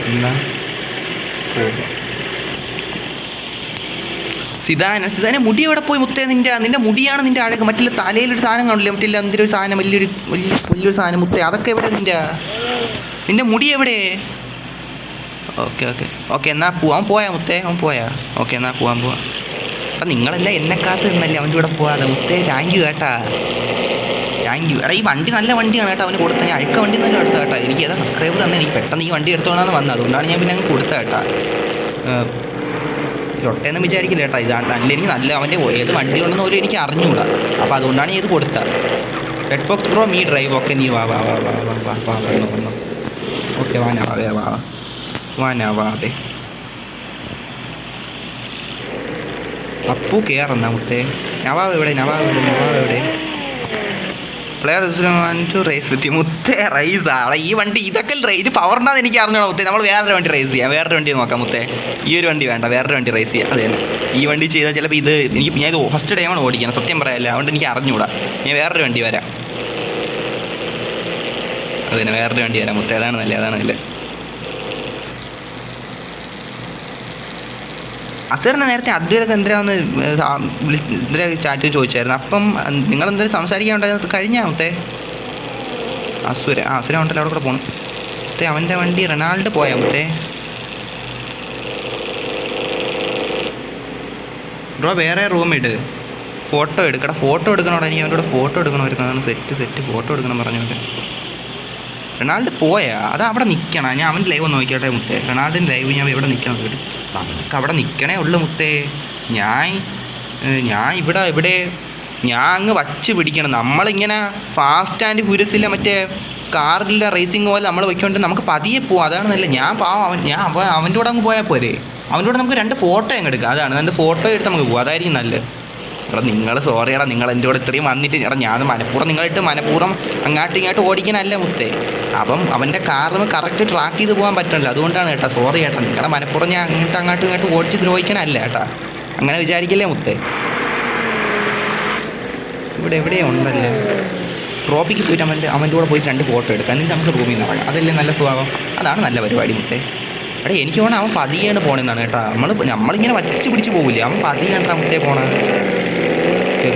എന്നാ സിദാനെ മുടി എവിടെ പോയി മുത്തേ? നിന്റെ മുടിയാണ് നിന്റെ അഴക്. മറ്റുള്ള തലയിലൊരു സാധനം കാണില്ലേ, മറ്റില്ല എന്തൊരു സാധനം, വലിയൊരു സാധനം മുത്തേ. അതൊക്കെ എവിടെ നിന്റെ മുടി എവിടെ? ഓക്കെ എന്നാ പോവാൻ പോയാ മുത്തേ? അവൻ പോയാ? ഓക്കെ എന്നാ പോവാൻ. എടാ നിങ്ങളെല്ലാം എന്നെ കാത്ത് നിന്നല്ലേ അവൻ്റെ കൂടെ പോകാതെ മുത്തേ. താങ്ക് യു കേട്ടാ, താങ്ക് യു. എടാ ഈ വണ്ടി നല്ല വണ്ടിയാണ് കേട്ടോ അവന് കൊടുത്തത്. ഞാൻ അഴുക്ക വണ്ടി തന്നെ എടുത്ത കേട്ടോ. എനിക്ക് ഏതാ സബ്സ്ക്രൈബർ തന്നെ എനിക്ക് പെട്ടെന്ന് ഈ വണ്ടി എടുത്തോളാന്ന് വന്നത്. അതുകൊണ്ടാണ് ഞാൻ പിന്നെ അങ്ങ് കൊടുത്തത് കേട്ടാ. ഒട്ടേന്ന് വിചാരിക്കില്ല കേട്ടോ. ഇതാണ് നല്ല എനിക്ക് നല്ല അവൻ്റെ ഏത് വണ്ടി ഉണ്ടെന്ന് പോലും എനിക്ക് അറിഞ്ഞുകൂടാ. അപ്പോൾ അതുകൊണ്ടാണ് ഞാൻ ഇത് കൊടുത്തത്. Red fox bro me drive. Okay നീ വാ വാ വാ വാ വാ വാ വാ വന്നു. ഓക്കെ വാ നവാവേ വാ വാ നവാവേ. അപ്പു കയറുന്ന മുത്തേ. നവാവ് എവിടെ, നവാവ് എവിടെ, നവാവ് എവിടെ? പ്ലെയർ ടു റേസ് വിത്ത് മുത്തേ. റൈസാ അവിടെ ഈ വണ്ടി ഇതൊക്കെ ഇത് പവറിനാന്ന് എനിക്ക് അറിഞ്ഞോളാം മുത്തേ. നമ്മൾ വേറൊരു വണ്ടി റേസ് ചെയ്യാം, വേറൊരു വണ്ടി നോക്കാം മുത്തേ. ഈ ഒരു വണ്ടി വേണ്ട, വേറൊരു വണ്ടി റേസ് ചെയ്യാം. അതെ ഈ വണ്ടി ചെയ്താൽ ചിലപ്പോൾ ഇത് എനിക്ക് ഞാൻ ഇത് ഫസ്റ്റ് ടൈമാണ് ഓടിക്കണം, സത്യം പറയാമല്ല. അതുകൊണ്ട് എനിക്ക് അറിഞ്ഞുകൂടാ. ഞാൻ വേറൊരു വണ്ടി വരാം. അതിന് വേറൊരു വണ്ടി വരാം മുത്തേ. അതാണ് നല്ലത്, അതാണ് നല്ലത്. അസറിനെ നേരത്തെ അദ്വൈതൊക്കെ എന്തിനാന്ന് എന്തിനാ ചാറ്റ് ചോദിച്ചായിരുന്നു. അപ്പം നിങ്ങളെന്തെങ്കിലും സംസാരിക്കാനുണ്ടായത് കഴിഞ്ഞാ മുത്തേ? അസുര ഉണ്ടല്ലോ, അവിടെ കൂടെ പോകണം മുത്തേ. അവൻ്റെ വണ്ടി റൊണാൾഡ് പോയാ മുത്തേ. ബ്രോ വേറെ റൂം ഇട്, ഫോട്ടോ എടുക്കടാ. ഫോട്ടോ എടുക്കണോടാ, എനിക്ക് അവൻ്റെ കൂടെ ഫോട്ടോ എടുക്കണമായിരുന്നു. അതാണ് സെറ്റ് ഫോട്ടോ എടുക്കണം പറഞ്ഞോട്ടെ. റൊണാൾഡ് പോയാ? അത് അവിടെ നിൽക്കണം. ഞാൻ അവൻ്റെ ലൈവ് ഒന്ന് നോക്കിയോട്ടെ മുത്തേ. റൊണാൾഡിൻ്റെ ലൈവ് ഞാൻ ഇവിടെ നിൽക്കണം കേട്ട്. അവർക്ക് അവിടെ നിൽക്കണേ ഉള്ളു മുത്തേ. ഞാൻ ഇവിടെ ഞാൻ അങ്ങ് വച്ച് പിടിക്കണം. നമ്മളിങ്ങനെ ഫാസ്റ്റ് ആൻഡ് ഫ്യൂരിയസിലെ മറ്റേ കാറിലെ റേസിങ് പോലെ നമ്മൾ വയ്ക്കൊണ്ട് നമുക്ക് പതിയെ പോവാം. അതാണ് നല്ല. ഞാൻ പാവം അവൻ്റെ കൂടെ അങ്ങ് പോയാൽ പോരെ. അവൻ്റെ കൂടെ നമുക്ക് 2 ഫോട്ടോ അങ്ങ് എടുക്കാം. അതാണ് 2 ഫോട്ടോ എടുത്ത് നമുക്ക് പോകാം. അതായിരിക്കും നല്ലത്. എടാ നിങ്ങൾ സോറി എടാ, നിങ്ങൾ എൻ്റെ കൂടെ ഇത്രയും വന്നിട്ട് എടാ ഞാൻ മനഃപൂർവ്വം അങ്ങോട്ടും ഇങ്ങോട്ടും ഓടിക്കാനല്ല മുത്തേ. അപ്പം അവൻ്റെ കാറിന് കറക്റ്റ് ട്രാക്ക് ചെയ്ത് പോകാൻ പറ്റണില്ല. അതുകൊണ്ടാണ് കേട്ടോ. സോറി കേട്ടോ. നിങ്ങളുടെ മനഃപൂർവ്വം ഞാൻ അങ്ങോട്ടും ഇങ്ങോട്ടും ഓടിച്ച് ദ്രോഹിക്കണമല്ല കേട്ടോ. അങ്ങനെ വിചാരിക്കില്ലേ മുത്തേ. ഇവിടെ എവിടെയോ ഉണ്ടല്ലേ. ട്രോപ്പിക്ക് പോയിട്ട് അവൻ്റെ കൂടെ പോയിട്ട് 2 ഫോട്ടോ എടുക്കാം. എന്നിട്ട് നമുക്ക് റൂമിൽ നിന്ന് ഇറങ്ങാം. അതല്ലേ നല്ല സ്വഭാവം. അതാണ് നല്ല പരിപാടി മുത്തേ. എടാ എനിക്ക് തോന്നുന്നു അവൻ പതിയാണ് പോണെന്നാണ് കേട്ടോ. നമ്മളിങ്ങനെ വച്ച് പിടിച്ച് പോകില്ലേ, അവൻ പതിയാണ് മുത്തേ പോണേ.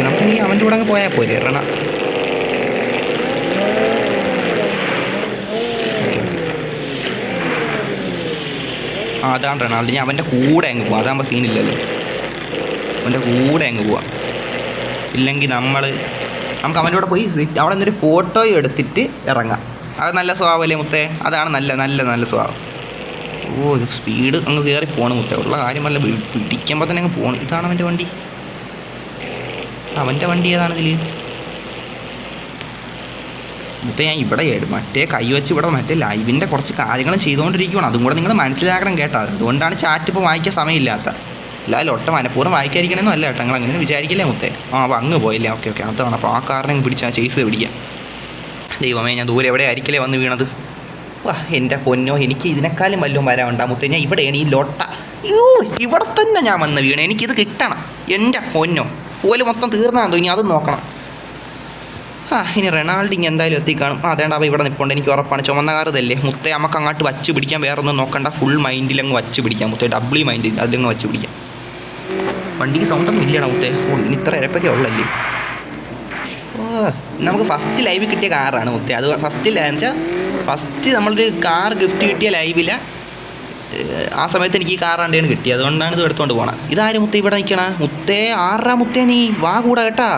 നമുക്ക് നീ അവൻ്റെ കൂടെ അങ്ങ് പോയാൽ പോരെ റണ. അതാണ് റൊണാൾഡ്. ഞാൻ അവൻ്റെ കൂടെ അങ്ങ് പോവാം. അതാകുമ്പോൾ സീനില്ലല്ലോ. അവൻ്റെ കൂടെ അങ്ങ് പോവാം. ഇല്ലെങ്കിൽ നമുക്ക് അവൻ്റെ കൂടെ പോയി അവിടെ നിന്നൊരു ഫോട്ടോയും എടുത്തിട്ട് ഇറങ്ങാം. അത് നല്ല സ്വഭാവമല്ലേ മുത്തേ. അതാണ് നല്ല സ്വഭാവം. ഒരു സ്പീഡ് അങ്ങ് കയറി പോകണം മുത്തേ. ഉള്ള കാര്യമല്ല, പിടിക്കുമ്പോൾ തന്നെ അങ്ങ് പോകണം. ഇതാണ് അവൻ്റെ വണ്ടി ഏതാണ് ഇതിൽ മുത്തേ? ഞാൻ ഇവിടെ മറ്റേ കൈവച്ച് ഇവിടെ മറ്റേ ലൈവിൻ്റെ കുറച്ച് കാര്യങ്ങൾ ചെയ്തുകൊണ്ടിരിക്കുകയാണ്. അതും കൂടെ നിങ്ങൾ മനസ്സിലാക്കണം കേട്ടോ. അതുകൊണ്ടാണ് ചാറ്റ് ഇപ്പോൾ വായിക്കാൻ സമയമില്ലാത്ത. അല്ല ഒട്ട മനഃപൂർവ്വം വായിക്കാതിരിക്കണമെന്നും അല്ല കേട്ടോ. നിങ്ങൾ അങ്ങനെ വിചാരിക്കില്ലേ മുത്തേ. അപ്പോൾ അങ്ങ് പോയില്ലേ. ഓക്കെ അതാണ്. അപ്പോൾ ആ കാറിനെ പിടിച്ചാൽ ചേസ് പിടിക്കാം. ദൈവമേ, ഞാൻ ദൂരെ എവിടെ ആയിരിക്കില്ലേ വന്ന് വീണത്. വാ എൻ്റെ പൊന്നോ, എനിക്ക് ഇതിനേക്കാളും വല്ലതും വരാനുണ്ടാ മുത്തേ. ഞാൻ ഇവിടെയാണ് ഈ ലൊട്ട. ഇവിടെ തന്നെ ഞാൻ വന്ന് വീണേ. എനിക്കിത് കിട്ടണം എൻ്റെ പൊന്നോ. പോലെ മൊത്തം തീർന്നാന്ന് തോന്നി, അത് നോക്കണം. ഇനി റൊണാൾഡ് എന്തായാലും എത്തിക്കാണും. അതേണ്ട അപ്പോൾ ഇവിടെ നിൽപ്പുണ്ട്, എനിക്ക് ഉറപ്പാണ്. ചുമന്ന കാർ ഇതല്ലേ മുത്തേ. നമുക്ക് അങ്ങോട്ട് വച്ച് പിടിക്കാൻ, വേറെ ഒന്നും നോക്കണ്ട. ഫുൾ മൈൻഡിലങ്ങ് വച്ച് പിടിക്കാം മുത്തേ. ഡബിൾ മൈൻഡിൽ അതിലങ്ങ് വച്ച് പിടിക്കാം. വണ്ടിക്ക് സൗണ്ടൊന്നും ഇല്ലടാ മുത്തേ. ഇനി ഇത്ര ഇരപ്പൊക്കെ ഉള്ളല്ലേ. നമുക്ക് ഫസ്റ്റ് ലൈവ് കിട്ടിയ കാറാണ് മുത്തേ. അത് ഫസ്റ്റ് നമ്മളൊരു കാർ ഗിഫ്റ്റ് കിട്ടിയ ലൈവിൽ ആ സമയത്ത് എനിക്ക് ഈ കാർ കണ്ടാണ് കിട്ടി. അതുകൊണ്ടാണ് ഇത് എടുത്തുകൊണ്ട് പോകണം. ഇതാരും മുത്തേ ഇവിടെ നിൽക്കണ മുത്തേ? ആറാ മുത്തേ നീ വാ കൂടെ കേട്ടാ.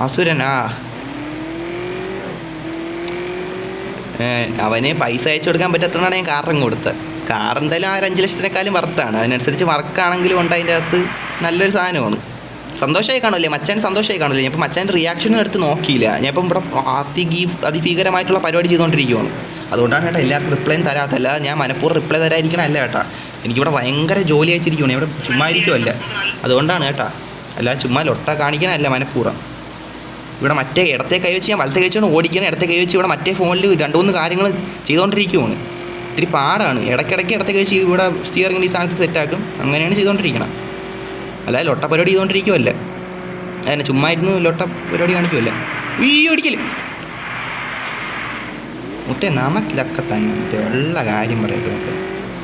അസുരനാ അവന് പൈസ അയച്ചു കൊടുക്കാൻ പറ്റാത്തതാണ് ഞാൻ കാറും കൊടുത്തത്. കാർ എന്തായാലും ആ 5 ലക്ഷത്തിനേക്കാളും വർത്താണ്. അതിനനുസരിച്ച് വർക്കാണെങ്കിലും ഉണ്ട് അതിൻ്റെ അകത്ത്. നല്ലൊരു സാധനമാണ്. സന്തോഷമായി കാണുമല്ലേ മച്ചാൻ? സന്തോഷമായി കാണുമല്ലേ? ഞാൻ ഇപ്പം മച്ചാൻ്റെ റിയാക്ഷനും എടുത്ത് നോക്കിയില്ല. ഞാൻ ഇപ്പം ഇവിടെ അതിഭീകരമായിട്ടുള്ള പരിപാടി ചെയ്തുകൊണ്ടിരിക്കുകയാണ്. അതുകൊണ്ടാണ് കേട്ടോ എല്ലാവർക്കും റിപ്ലൈയും തരാത്തല്ല. ഞാൻ മനഃപൂർവ്വം റിപ്ലൈ തരാതിരിക്കണമല്ല കേട്ടോ. എനിക്കിവിടെ ഭയങ്കര ജോലി ആയിട്ടിരിക്കുകയാണ്. ഇവിടെ ചുമ്മാ ഇരിക്കുമല്ല. അതുകൊണ്ടാണ് കേട്ടോ. അല്ല ചുമ്മാ ലൊട്ട കാണിക്കാനല്ല മനഃപൂർവ്വം. ഇവിടെ മറ്റേ ഇടത്തെ കൈ വെച്ച് ഞാൻ വലത്തെ കൈ വെച്ചാണ് ഓടിക്കണം. ഇടത്തെ കൈ വെച്ച് ഇവിടെ മറ്റേ ഫോണിൽ 2-3 കാര്യങ്ങൾ ചെയ്തുകൊണ്ടിരിക്കുകയാണ്. ഇത്തിരി പാടാണ്. ഇടയ്ക്കിടയ്ക്ക് ഇടത്തെ കൈ വെച്ച് ഇവിടെ സ്റ്റിയറിംഗ് ഈ സ്ഥാനത്ത് സെറ്റാക്കും. അങ്ങനെയാണ് ചെയ്തുകൊണ്ടിരിക്കണം. അല്ല ലൊട്ട പരിപാടി ചെയ്തുകൊണ്ടിരിക്കുമല്ല. അതന്നെ ചുമ്മാ ഇരുന്ന് ലൊട്ട പരിപാടി കാണിക്കുമല്ല. ഓടിക്കല് മുത്തേ. നമുക്കിതൊക്കെ തന്നെ മുത്തേ ഉള്ള കാര്യം പറയട്ടെ മുത്തേ.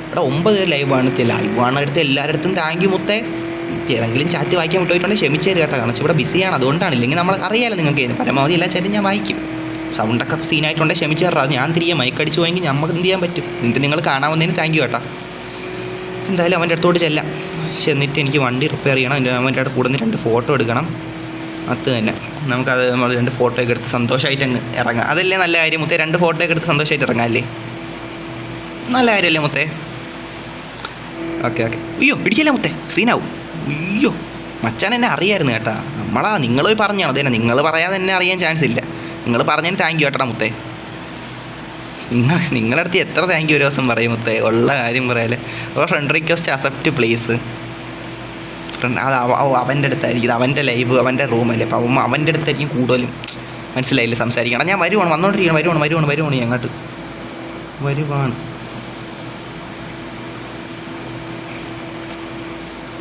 ഇവിടെ 9 ലൈവാണ് അടുത്ത് എല്ലാവരുടെ അടുത്തും. താങ്ക് യു മുത്തേ. ഏതെങ്കിലും ചാറ്റ് വായിക്കാൻ വിട്ടുപോയിട്ടുണ്ടെങ്കിൽ ക്ഷമിച്ചേര് കേട്ടോ. കാരണം ഇവിടെ ബിസിയാണ്. അതുകൊണ്ടാണ്. ഇല്ലെങ്കിൽ നമ്മൾ അറിയാമല്ലോ നിങ്ങൾക്ക്. പരമാവധി എല്ലാ ചാറ്റും ഞാൻ വായിക്കും. സൗണ്ടൊക്കെ സീനായിട്ടുണ്ടെങ്കിൽ ക്ഷമിച്ചേറാ. ഞാൻ തിരികെ മൈക്കടിച്ച് പോയെങ്കിൽ നമുക്ക് എന്ത് ചെയ്യാൻ പറ്റും. എന്നിട്ട് നിങ്ങൾ കാണാവുന്നതിന് താങ്ക് യു കേട്ടോ. എന്തായാലും അവൻ്റെ അടുത്തോട്ട് ചെല്ലാം. ചെന്നിട്ട് എനിക്ക് വണ്ടി റിപ്പയർ ചെയ്യണം. അവൻ്റെ കൂടെ നിന്ന് 2 ഫോട്ടോ എടുക്കണം. അത് തന്നെ നമുക്കത് നമ്മൾ 2 ഫോട്ടോ ഒക്കെ എടുത്ത് സന്തോഷമായിട്ട് അങ്ങ് ഇറങ്ങാം. അതല്ലേ നല്ല കാര്യം മുത്തേ, 2 ഫോട്ടോ ഒക്കെ എടുത്ത് സന്തോഷമായിട്ട് ഇറങ്ങാം അല്ലേ? നല്ല കാര്യമല്ലേ മുത്തേ? ഓക്കെ. അയ്യോ ഇടിക്കല്ലേ മുത്തേ, സീനാവും. അയ്യോ മച്ചാൻ എന്നെ അറിയായിരുന്നു കേട്ടാ. നിങ്ങൾ പോയി പറഞ്ഞാണോ? അതന്നെ നിങ്ങൾ പറയാതെ എന്നെ അറിയാൻ ചാൻസ് ഇല്ല. നിങ്ങൾ പറഞ്ഞതിന് താങ്ക് യു കേട്ടാ മുത്തേ. നിങ്ങളുടെ അടുത്ത് എത്ര താങ്ക് യു ഒരു ദിവസം പറയും മുത്തേ? ഉള്ള കാര്യം പറയാല്ലേ. Friend request accept please. അത് അവൻ്റെ അടുത്തായിരിക്കും, ഇത് അവൻ്റെ ലൈവ്, അവൻ്റെ റൂമല്ലേ. അപ്പം അവൻ്റെ അടുത്തായിരിക്കും കൂടുതലും. മനസ്സിലായില്ലേ സംസാരിക്കണം. ഞാൻ വന്നുകൊണ്ടിരിക്കണം. വരുവാണ് അങ്ങോട്ട് വരുവാണ്.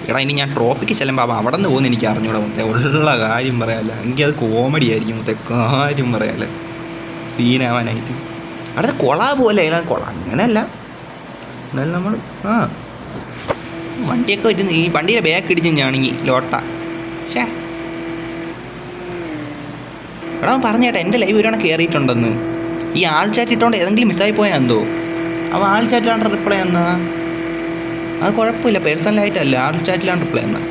എടാ ഇനി ഞാൻ ട്രോപ്പിക്ക് ചെല്ലുമ്പോൾ അപ്പം അവിടെ നിന്ന് പോകുന്ന എനിക്ക് അറിഞ്ഞൂടാ മുത്തേ. ഉള്ള കാര്യം പറയാമല്ല, എനിക്കത് കോമഡി ആയിരിക്കും മുത്തേ. കാര്യം പറയാമല്ലേ, സീനാവാനായിട്ട്. അവിടെ കൊള പോലെ കൊള അങ്ങനെയല്ല. എന്നാലും നമ്മൾ വണ്ടിയൊക്കെ പറ്റുന്ന ഈ വണ്ടിയുടെ ബാക്ക് ഇടിച്ച് ഞാണെങ്കിൽ ലോട്ട. ഷേ എടാ പറഞ്ഞേട്ടാ, എൻ്റെ ലൈവ് ഒരുവണ കയറിയിട്ടുണ്ടെന്ന്. ഈ ആൾ ചാറ്റ് ഇട്ടുകൊണ്ട് ഏതെങ്കിലും മിസ്സായി പോയാൽ എന്തോ. അപ്പോൾ ആൾ ചാറ്റിലാണ് റിപ്ലൈ എന്നാ? അത് കുഴപ്പമില്ല, പേഴ്സണലായിട്ടല്ല, ആൾ ചാറ്റിലാണ് റിപ്ലൈ എന്നാ.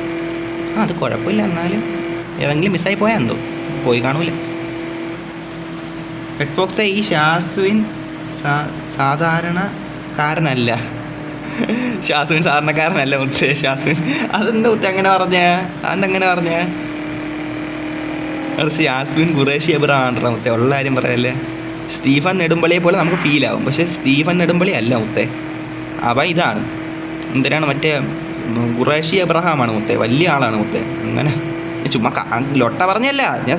അത് കുഴപ്പമില്ല. എന്നാലും ഏതെങ്കിലും മിസ്സായി പോയാൽ എന്തോ, പോയി കാണൂല. റെഡ് ഫോക്സ് ഈ ഷാസ്വിൻ സാധാരണക്കാരനല്ല. ഷാസ്വിൻ സാധാരണക്കാരനല്ല മുത്തേ. ഷാസ്വിൻ അതെന്താ മുത്തേ അങ്ങനെ പറഞ്ഞേ? അതെന്തെങ്ങനെ പറഞ്ഞേ? അത് യാസ്മിൻ ഖുറേഷി എബ്രഹാം മുത്തേ. ഉള്ള കാര്യം പറയല്ലേ. സ്റ്റീഫൻ നെടുമ്പള്ളിയെ പോലെ നമുക്ക് ഫീൽ ആവും, പക്ഷേ സ്റ്റീഫൻ നെടുമ്പള്ളി അല്ല മുത്തേ. അവ ഇതാണ് എന്തിനാണ് മറ്റേ ഖുറേഷി എബ്രഹാമാണ് മുത്തേ. വലിയ ആളാണ് മുത്തേ. അങ്ങനെ ചുമ്മാ ലൊട്ട പറഞ്ഞല്ല, ഞാൻ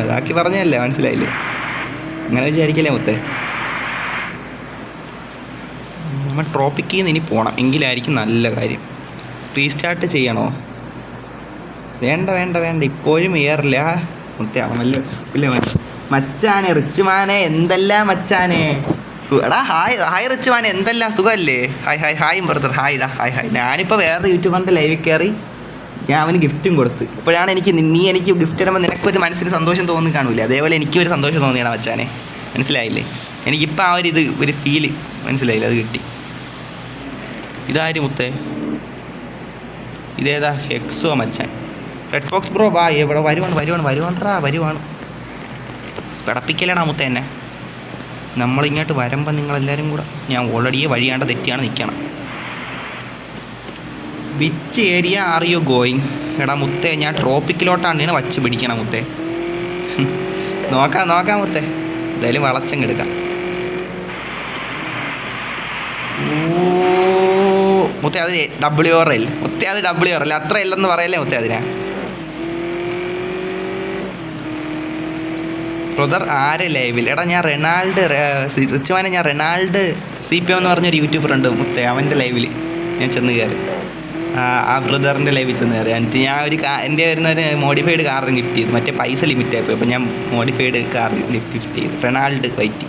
ഇതാക്കി പറഞ്ഞല്ലേ, മനസ്സിലായില്ലേ? അങ്ങനെ വിചാരിക്കല്ലേ മുത്തേ. നമ്മൾ ട്രോപ്പിക്കിൽ നിന്ന് ഇനി പോകണം, എങ്കിലായിരിക്കും നല്ല കാര്യം. റീസ്റ്റാർട്ട് ചെയ്യണോ? വേണ്ട ഇപ്പോഴും ഏറില്ല മുത്തേ. അവനല്ലേ മച്ചാനെ, റിച്ച് മാനെ, എന്തെല്ലാം മച്ചാനെ. എടാ ഹായ് റിച്ച് മാനെ, എന്തെല്ലാം സുഖമല്ലേ? Hi brother, hi. ഞാനിപ്പോൾ വേറൊരു യൂട്യൂബറിൻ്റെ ലൈവിൽ കയറി ഞാൻ അവന് ഗിഫ്റ്റും കൊടുത്ത്. ഇപ്പോഴാണ് നീ എനിക്ക് ഗിഫ്റ്റ് തരുമ്പോൾ നിനക്കൊരു മനസ്സിന് സന്തോഷം തോന്നി കാണൂലേ? അതേപോലെ എനിക്കൊരു സന്തോഷം തോന്നിയാണ് മച്ചാനെ, മനസ്സിലായില്ലേ? എനിക്കിപ്പോൾ ആ ഒരു ഫീല് മനസ്സിലായില്ലേ? അത് കിട്ടി. ഇതാര് മുത്തേ? ഇതേതാ? ഹെക്സോ മച്ചാൻ. റെഡ് ഫോക്സ് ബ്രോ വാ. എവിടെ വരുവാണ്. പിടപ്പിക്കലടാ മുത്തേ എന്നെ. നമ്മളിങ്ങോട്ട് വരുമ്പോൾ നിങ്ങളെല്ലാവരും കൂടെ, ഞാൻ ഓൾറെഡി വഴിയാണ്ട് തെറ്റിയാണ് നിൽക്കണം. Which area are you going? എടാ മുത്തേ, ഞാൻ ട്രോപ്പിക്കിലോട്ടാണ് വച്ച് പിടിക്കണം മുത്തേ. നോക്കാം മുത്തേ, എന്തായാലും വളച്ചെടുക്കാം. മുത്തേ അത് WRL മുത്തേ, അത് WRL അത്ര ഇല്ലെന്ന് പറയല്ലേ മുത്തേ അതിനാ. ബ്രദർ ആരെ ലൈവിൽ? എടാ ഞാൻ റിച്ചുമാനെ ഞാൻ റെനാൾഡ് CPM എന്ന് പറഞ്ഞൊരു യൂട്യൂബർ ഉണ്ട് മുത്തേ, അവൻ്റെ ലൈവിൽ ഞാൻ ചെന്ന് കയറി. ആ ബ്രദറിൻ്റെ ലൈവിൽ ചെന്ന് കയറി. എന്നിട്ട് ഞാൻ എൻ്റെ വരുന്നൊരു മോഡിഫൈഡ് കാർ ഗിഫ്റ്റ് ചെയ്തു. മറ്റേ പൈസ ലിമിറ്റായി പോയി, അപ്പോൾ ഞാൻ മോഡിഫൈഡ് കാർ ഗിഫ്റ്റ് ചെയ്തു. റെനാൾഡ് വൈറ്റ്.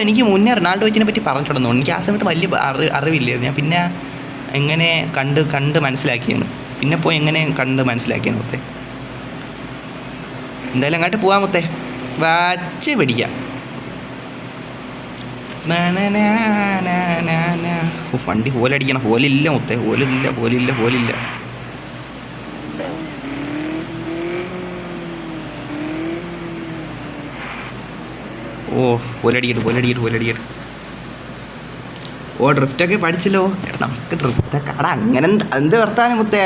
എനിക്ക് മുന്നേ റൊണാൾഡോ വൈറ്റിനെ പറ്റി പറഞ്ഞിട്ടുണ്ടെന്നു. എനിക്ക് ആ സമയത്ത് വലിയ അറിവില്ലായിരുന്നു. ഞാൻ പിന്നെ എങ്ങനെ കണ്ട് മനസ്സിലാക്കിയാണ്. പിന്നെ പോയി എങ്ങനെ കണ്ട് മനസ്സിലാക്കിയാണ് മുത്തേ. എന്തായാലും അങ്ങോട്ട് പോവാം മുത്തേ, വച്ച് പിടിക്കാം. വണ്ടി ഹോലടിക്കണം. ഹോലില്ല മുത്തേ, ഹോലില്ല. ഹോലടിക്കട്ട്. ഡ്രിഫ്റ്റൊക്കെ പഠിച്ചല്ലോ. നമുക്ക് ഡ്രിഫ്റ്റൊക്കെ അങ്ങനെ എന്ത് വർത്താനം മുത്തേ,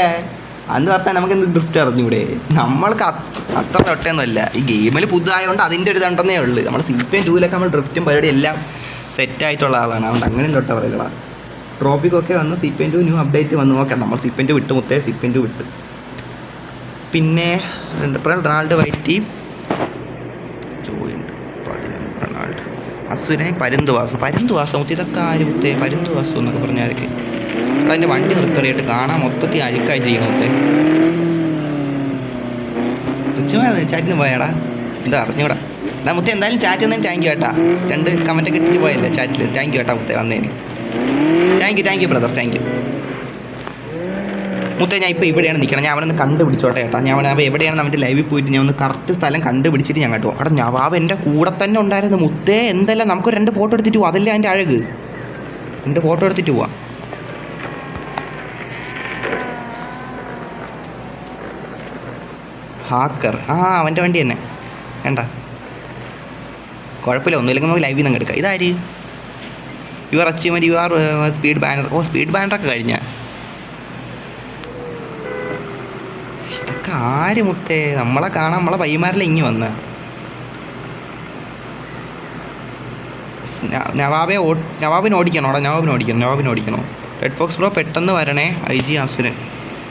നമുക്ക് എന്ത് ഡ്രിഫ്റ്റ് അറിഞ്ഞൂടെ? നമ്മൾക്ക് അത്ര തൊട്ടൊന്നുമല്ല. ഈ ഗെയിമിൽ പുതുതായതുകൊണ്ട് അതിൻ്റെ ഒരു ഇതുണ്ടെന്നേ ഉള്ളൂ. നമ്മൾ CPM 2 നമ്മൾ ഡ്രിഫ്റ്റും പരിപാടി എല്ലാം സെറ്റായിട്ടുള്ള ആളാണ്. അതുകൊണ്ട് അങ്ങനെ തൊട്ട പറയുക. ട്രോപ്പിക്കൊക്കെ വന്ന് CPM 2 ന്യൂ അപ്ഡേറ്റ് വന്ന് നോക്കാം. നമ്മൾ CPM 2 വിട്ട് മുത്തേ, CPM 2 വിട്ട്. പിന്നെ റൊണാൾഡ് വൈറ്റി റൊണാൾഡ് അസുരനെ പരുന്തുവാസം ഇതൊക്കെ ആര് മുത്തേ? പരുന്തുവാസം എന്നൊക്കെ പറഞ്ഞാലൊക്കെ അതിൻ്റെ വണ്ടി റിപ്പയർ ചെയ്തിട്ട് കാണാൻ മൊത്തത്തിൽ അഴുക്കായി ചെയ്യണം മുത്തേ. ചാറ്റിന് പോയാടാ, എന്താ അറിഞ്ഞൂടാ. എന്നാ മുത്തേ എന്തായാലും ചാറ്റ് വന്നതിന് താങ്ക് യു കേട്ടാ. 2 കമൻറ്റൊക്കെ ഇട്ടിട്ട് പോയല്ലേ ചാറ്റിൽ. താങ്ക് യു കേട്ടാ മുത്തേ വന്നതിന്. Thank you brother, thank you മുത്തേ. ഞാൻ ഇപ്പോൾ ഇവിടെയാണ് നിൽക്കണം. ഞാൻ അവിടെ നിന്ന് കണ്ടുപിടിച്ചോട്ടെ കേട്ടോ. ഞാൻ അപ്പോൾ എവിടെയാണ് നമ്മുടെ ലൈവിൽ പോയിട്ട് ഞാൻ ഒന്ന് കറക്റ്റ് സ്ഥലം കണ്ടുപിടിച്ചിട്ട് ഞാൻ കേട്ടോ. അവിടെ നവാബ് എൻ്റെ കൂടെ തന്നെ ഉണ്ടായിരുന്നു മുത്തേ. എന്തെല്ലാം നമുക്ക് 2 ഫോട്ടോ എടുത്തിട്ട് പോവാം. അതല്ലേ അതിൻ്റെ അഴക്. 2 ഫോട്ടോ എടുത്തിട്ട് പോവാം. ഹാക്കർ. അവൻ്റെ വണ്ടി തന്നെ വേണ്ട, കുഴപ്പമില്ല, ഒന്നുമില്ലെങ്കിൽ നമുക്ക് ലൈവിൽ നിന്ന് എടുക്കാം. ഇതാര്? Your achievement, your speed banner. Speed ബാനറൊക്കെ കഴിഞ്ഞ ഇതൊക്കെ ആര് മുത്തേ? നമ്മളെ കാണാൻ നമ്മളെ പയ്യന്മാരിലെ ഇങ്ങി വന്ന നവാബിന് ഓടിക്കണോ? റെഡ് ഫോക്സ് ബ്രോ പെട്ടെന്ന് വരണേ. IG അസുരൻ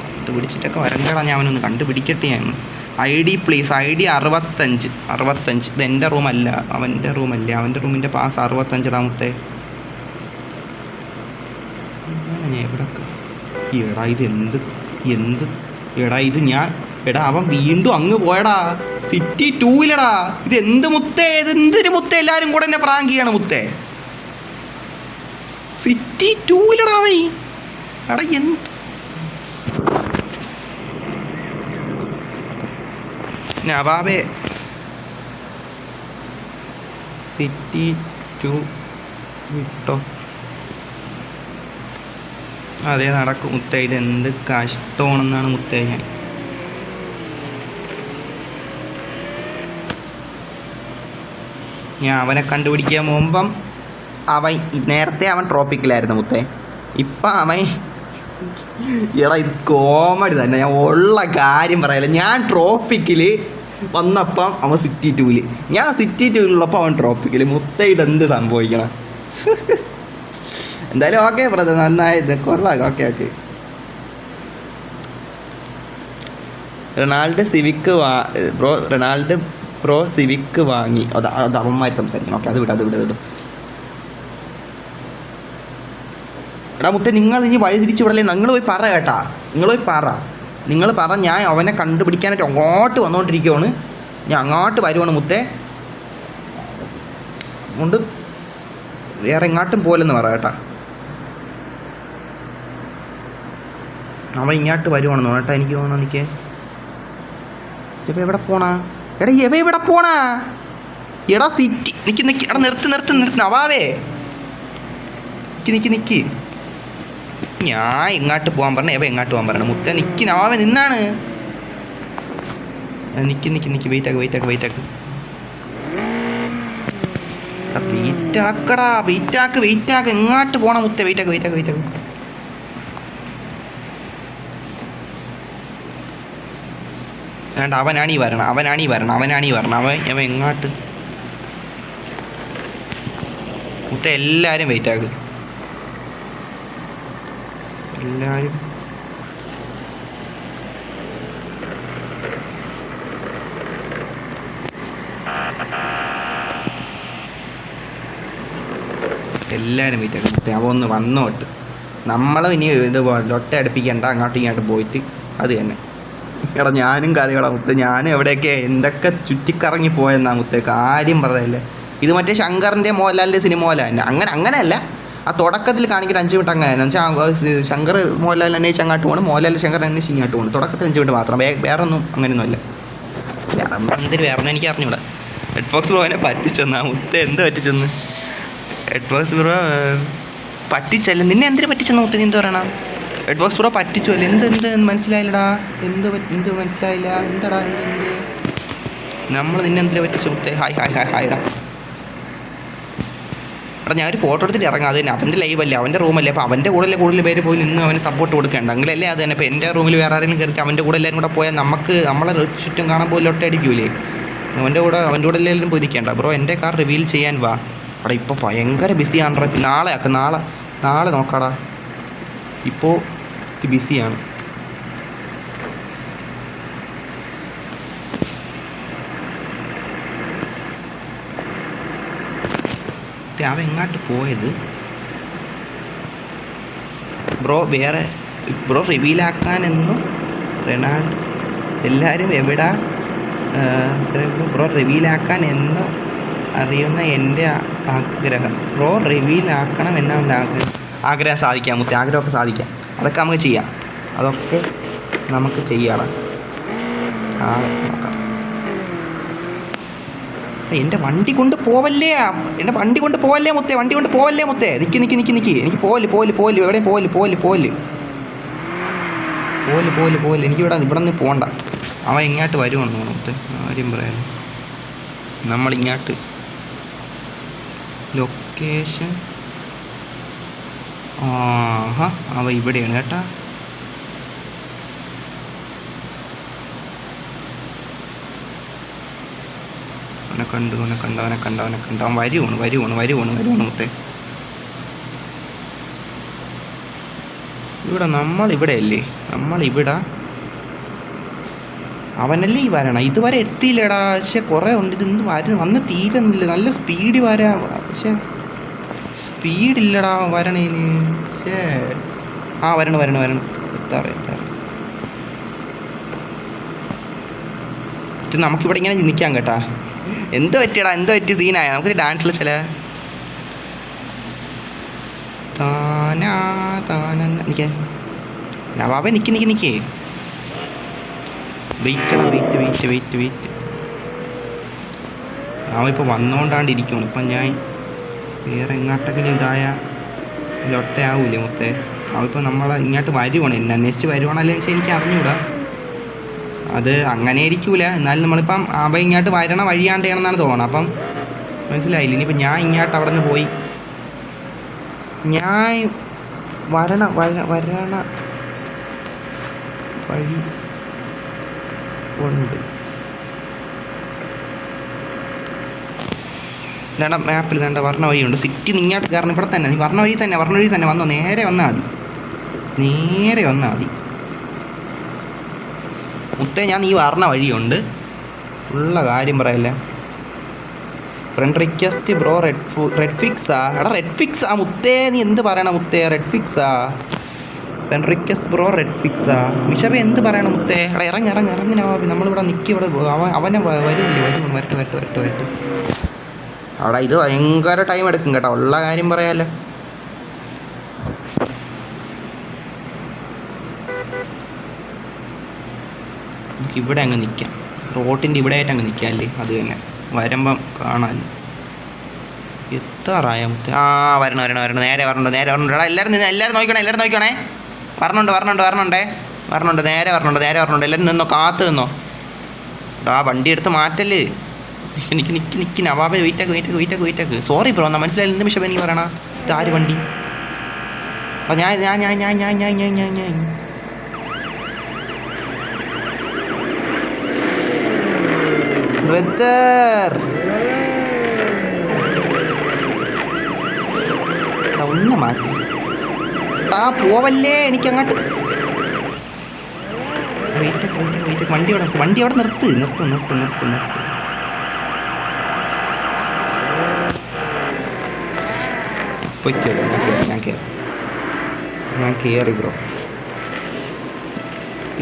കണ്ടുപിടിച്ചിട്ടൊക്കെ വരണ്ടടാ, ഞാൻ അവനൊന്ന് കണ്ടുപിടിക്കട്ടെ. ഞാൻ ID പ്ലീസ്. ID 65. ഇത് എൻ്റെ റൂമല്ല, അവൻ്റെ റൂമല്ലേ. അവൻ്റെ റൂമിൻ്റെ പാസ് 65 മുത്തേ. ഞാൻ എവിടൊക്കെ അവൻ വീണ്ടും അങ്ങ് പോയടാ. സിറ്റി 2-ലടാ. ഇതെന്ത് മുത്തേ? ഇതെന്തൊരു മുത്തേ? എല്ലാവരും കൂടെ എന്നെ പ്രാങ്ക് ചെയ്യണം മുത്തേ. സിറ്റി 2-ലടാ വൈ. എടാ എന്ത് നവാബേ, സിറ്റി 2 വിട്ടോ. അതേ നടക്കും മുത്തേ. ഇതെന്ത് കഷ്ടമാണെന്നാണ് മുത്തേ. ഞാൻ അവനെ കണ്ടുപിടിക്കാൻ പോകുമ്പം നേരത്തെ അവൻ ട്രോപ്പിക്കിലായിരുന്നു മുത്തേ. ഇപ്പം അവൻ ഇത് കോമഡി തന്നെ. ഞാൻ ഉള്ള കാര്യം പറയല. ഞാൻ ട്രോപ്പിക്കിൽ വന്നപ്പം അവൻ സിറ്റി 2-ൽ, ഞാൻ സിറ്റി 2-ലുള്ളപ്പോൾ അവൻ ട്രോപ്പിക്കിൽ. മുത്തേ ഇതെന്ത് സംഭവിക്കണം? എന്തായാലും ഓക്കെ ബ്രദർ, നന്നായത് കൊള്ളാം. ഓക്കെ. റൊണാൾഡ് സിവിക്ക് വാങ്ങി. അത് അവന്മാർ സംസാരിക്കണം. ഓക്കെ, അത് വിടും. എടാ മുത്തേ, നിങ്ങൾ ഇനി വഴി തിരിച്ചു വിടല്ലേ? നിങ്ങൾ പോയി പറ കേട്ടാ. നിങ്ങൾ പറ. ഞാൻ അവനെ കണ്ടുപിടിക്കാനായിട്ട് അങ്ങോട്ട് വന്നുകൊണ്ടിരിക്കുകയാണ്. ഞാൻ അങ്ങോട്ട് വരുവാണ് മുത്തേ. കൊണ്ട് വേറെ എങ്ങോട്ടും പോലെന്ന് പറ കേട്ടാ. അവൻ ഇങ്ങോട്ട് വരുവാണെന്ന് കേട്ടാ. എനിക്ക് തോന്നണം. എനിക്ക് എവിടെ പോണാ? എവിടെ പോണാ? എടാ സിറ്റി നിക്ക്. എടാ നിർത്ത്. അവാവേ നിക്ക്. ഞാൻ ഇങ്ങോട്ട് പോകാൻ പറഞ്ഞ എങ്ങോട്ട് പോകാൻ പറയണം മുത്തേ? നിക്ക് നവാവേ, നിന്നാണ്. നിക്ക്. വെയിറ്റ് ആക്ക്. വെയിറ്റ് ആക്ക്. എങ്ങോട്ട് പോണം മുത്തേ? വെയിറ്റ് ആക്ക്. വേണ്ട, അവനാണീ വരണം. അവൻ എങ്ങോട്ട്? മുത്തേ എല്ലാവരും വെയിറ്റ് ആക്ക്. എല്ലാവരും വെയിറ്റ് ആക്കും മുത്തേ. അവ ഒന്ന് വന്നോട്ട്. നമ്മളും ഇനി ഇത് ലൊട്ട അടുപ്പിക്കണ്ട. അങ്ങോട്ടും ഇങ്ങോട്ടും പോയിട്ട് അത് തന്നെ. എടാ ഞാനും കറികളാ മുത്തേ. ഞാനും എവിടെയൊക്കെ എന്തൊക്കെ ചുറ്റിക്കറങ്ങി പോയെന്നാ മുത്തേ. കാര്യം പറയല്ലേ. ഇത് മറ്റേ ശങ്കറിൻ്റെ മോഹൻലാലിൻ്റെ സിനിമ പോലെ തന്നെ. അങ്ങനെയല്ല, ആ തുടക്കത്തിൽ കാണിക്കുന്ന 5 മിനിറ്റ് അങ്ങനെ എന്നുവെച്ചാൽ ശങ്കർ മോഹൻലാൽ അന്വേഷിച്ച് അങ്ങോട്ട് പോകണം, മോഹൻലാൽ ശങ്കർ അന്വേഷിച്ച് ഇങ്ങോട്ട് പോകണം. തുടക്കത്തിൽ 5 മിനിറ്റ് മാത്രം. വേറെ ഒന്നും അങ്ങനെയൊന്നുമല്ല. വേറെ എനിക്ക് അറിഞ്ഞൂടാ. റെഡ് ഫോക്സ് ബ്രോ എന്നെ പറ്റിച്ചെന്നാ മുത്തേ. എന്ത് പറ്റിച്ചെന്ന്? റെഡ് ഫോക്സ് ബ്രോ പറ്റിച്ചല്ല. നിന്നെ എന്തിനു പറ്റിച്ചെന്ന് മുത്തേ? നീ എന്ത് പറയണം? റെഡ് ബോക്സ് ബ്രോ പറ്റിച്ചു അല്ലേ? എന്ത് മനസ്സിലായില്ലടാ? എന്ത് മനസ്സിലായില്ല? എന്താടാ നമ്മൾ നിന്നെ എന്തിനാ പറ്റിച്ചു മുത്തേ? ഹായ്ടാ. എടാ ഞാനൊരു ഫോട്ടോ എടുത്തിട്ട് ഇറങ്ങാം. അത് തന്നെ അവൻ്റെ ലൈവ് അല്ലേ, അവൻ്റെ റൂമല്ലേ. അപ്പോൾ അവൻ്റെ കൂടെ കൂടുതൽ പേര് പോയി നിന്ന് അവന് സപ്പോർട്ട് കൊടുക്കേണ്ട. അങ്ങനെയല്ലേ അത് തന്നെ. ഇപ്പോൾ എൻ്റെ റൂമിൽ വേറെ ആരെങ്കിലും കയറി അവൻ്റെ കൂടെ എല്ലാവരും കൂടെ പോയാൽ നമ്മളെ ചുറ്റും കാണാൻ പോലും ഒട്ടടിക്കൂലേ? അവൻ്റെ കൂടെ എല്ലാവരും പോയി നിൽക്കേണ്ട. ബ്രോ എൻ്റെ കാർ റിവീൽ ചെയ്യാൻ വാ. അവിടെ ഇപ്പോൾ ഭയങ്കര ബിസിയാണോ? നാളെ നോക്കാടാ. ഇപ്പോൾ ബിസിയാണ്. അവൻ എങ്ങോട്ട് പോയത് ബ്രോ? ബ്രോ റിവീലാക്കാനെന്നും റൊണാൾഡ് എല്ലാവരും എവിടാ ബ്രോ റിവീലാക്കാൻ എന്ന് അറിയുന്ന എൻ്റെ ആഗ്രഹം. ബ്രോ റിവീലാക്കണം എന്നാണ് ആഗ്രഹം സാധിക്കാം മുത്തേ. ആഗ്രഹമൊക്കെ സാധിക്കാം. അതൊക്കെ നമുക്ക് ചെയ്യാം. നോക്കാം. എൻ്റെ വണ്ടി കൊണ്ട് പോവല്ലേ മുത്തേ. നിക്ക്. എനിക്ക് പോല്. എവിടെയും പോല്. എനിക്ക് ഇവിടെ നിന്ന് പോകണ്ട. അവൻ ഇങ്ങോട്ട് വരുമെന്ന് തോന്നുന്നു കാര്യം പറയാൻ. നമ്മളിങ്ങോട്ട് ലൊക്കേഷൻ ആഹാ അവ ഇവിടെയാണ് കേട്ടാ. അവനെ കണ്ടു അവൻ വരുവാണ് മുത്തേ. ഇവിടെ നമ്മളിവിടെ അല്ലേ, നമ്മളിവിടെ അവനല്ലേ ഈ വരണം. ഇതുവരെ എത്തിയില്ലടാ. പക്ഷെ കുറേ ഉണ്ട്. ഇത് വന്ന് തീരുന്നില്ല. നല്ല സ്പീഡ് വരാ, പക്ഷെ സ്പീഡില്ലടാ വരണേന്. പക്ഷേ വരണം എത്താറ്. നമുക്കിവിടെ ഇങ്ങനെ നിൽക്കാം കേട്ടാ. എന്ത് പറ്റിയ സീനായ നമുക്ക് ഡാൻസിൽ ചില നിൽക്കേ നവാബെ നിൽക്കേ വെയിറ്റ്. അവൻ ഇപ്പോൾ വന്നുകൊണ്ടാണ്ടിരിക്കണം. ഇപ്പം ഞാൻ വേറെ എങ്ങോട്ടെങ്കിലും ഇതായ ലൊട്ടയാവൂലേ മുത്തേ. അവനിപ്പോൾ നമ്മളെ ഇങ്ങോട്ട് വരുവാണ്, എന്നെ അന്വേഷിച്ച് വരുവാണല്ലേ വെച്ചാൽ എനിക്ക് അറിഞ്ഞൂടാ. അത് അങ്ങനെ ആയിരിക്കൂല. എന്നാലും നമ്മളിപ്പം അവൻ ഇങ്ങോട്ട് വരണ വഴിയാണ്ടാണെന്നാണ് തോന്നുന്നത്. അപ്പം മനസ്സിലായില്ല. ഇനിയിപ്പോൾ ഞാൻ ഇങ്ങോട്ട് അവിടെ നിന്ന് പോയി ഞാൻ വരണ വഴി ഉണ്ട്. ഇതാണ്ട മാപ്പിൽ ഇതാണ്ട വരണ വഴിയുണ്ട്. സിറ്റി ഇങ്ങോട്ട് കയറണം. ഇവിടെ തന്നെ നീ വരണ വഴി തന്നെ വന്നോ. നേരെ വന്നാൽ മതി മുത്തേ. ഞാൻ നീ വരണ വഴിയുണ്ട്. ഉള്ള കാര്യം പറയല്ലേ. ഫ്രണ്ട് റിക്വസ്റ്റ് ബ്രോ റെഡ് ഫിക്സാ. എടാ റെഡ് ഫിക്സാ മുത്തേ. നീ എന്ത് പറയണം മുത്തേ? റെഡ് ഫിക്സാ. ഫ്രണ്ട് റിക്വസ്റ്റ് ബ്രോ റെഡ് ഫിക്സാ. മിഷബെ എന്ത് പറയണം മുത്തേ? എടാ ഇറങ്ങി നമ്മളിവിടെ നിൽക്കി. ഇവിടെ അവനെ വരട്ടെ. അവിടെ ഇത് ഭയങ്കര ടൈം എടുക്കും കേട്ടോ. ഉള്ള കാര്യം പറയാമല്ലോ. നമുക്ക് ഇവിടെ അങ്ങ് നിൽക്കാം. റോട്ടിൻ്റെ ഇവിടെ ആയിട്ട് അങ്ങ് നിൽക്കാം അല്ലേ. അത് തന്നെ വരുമ്പം കാണാമല്ലോ. എത്താറായ മുത്തേ? വരണം. നേരെ വരണുണ്ട്. എടാ എല്ലാവരും നോക്കണേ. വരണുണ്ട്. നേരെ വരണുണ്ട്. എല്ലാവരും നിന്നോ, കാത്തു നിന്നോ. വണ്ടി എടുത്ത് മാറ്റല്ലേ. നിക്ക് നവാബെ. വെയിറ്റാക്ക്. സോറി ബ്രോ, എന്നാ മനസ്സിലായില്ല. എന്ത് മിഷബ എനിക്ക് പറയണ? ഇതാര് വണ്ടി? ഞാൻ ബ്രദർ ഒന്ന് മാറ്റി. പോവല്ലേ എനിക്കങ്ങോട്ട്. വെയിറ്റ്. വണ്ടി അവിടെ നിർത്ത്. ഞാൻ കയറി ബ്രോ.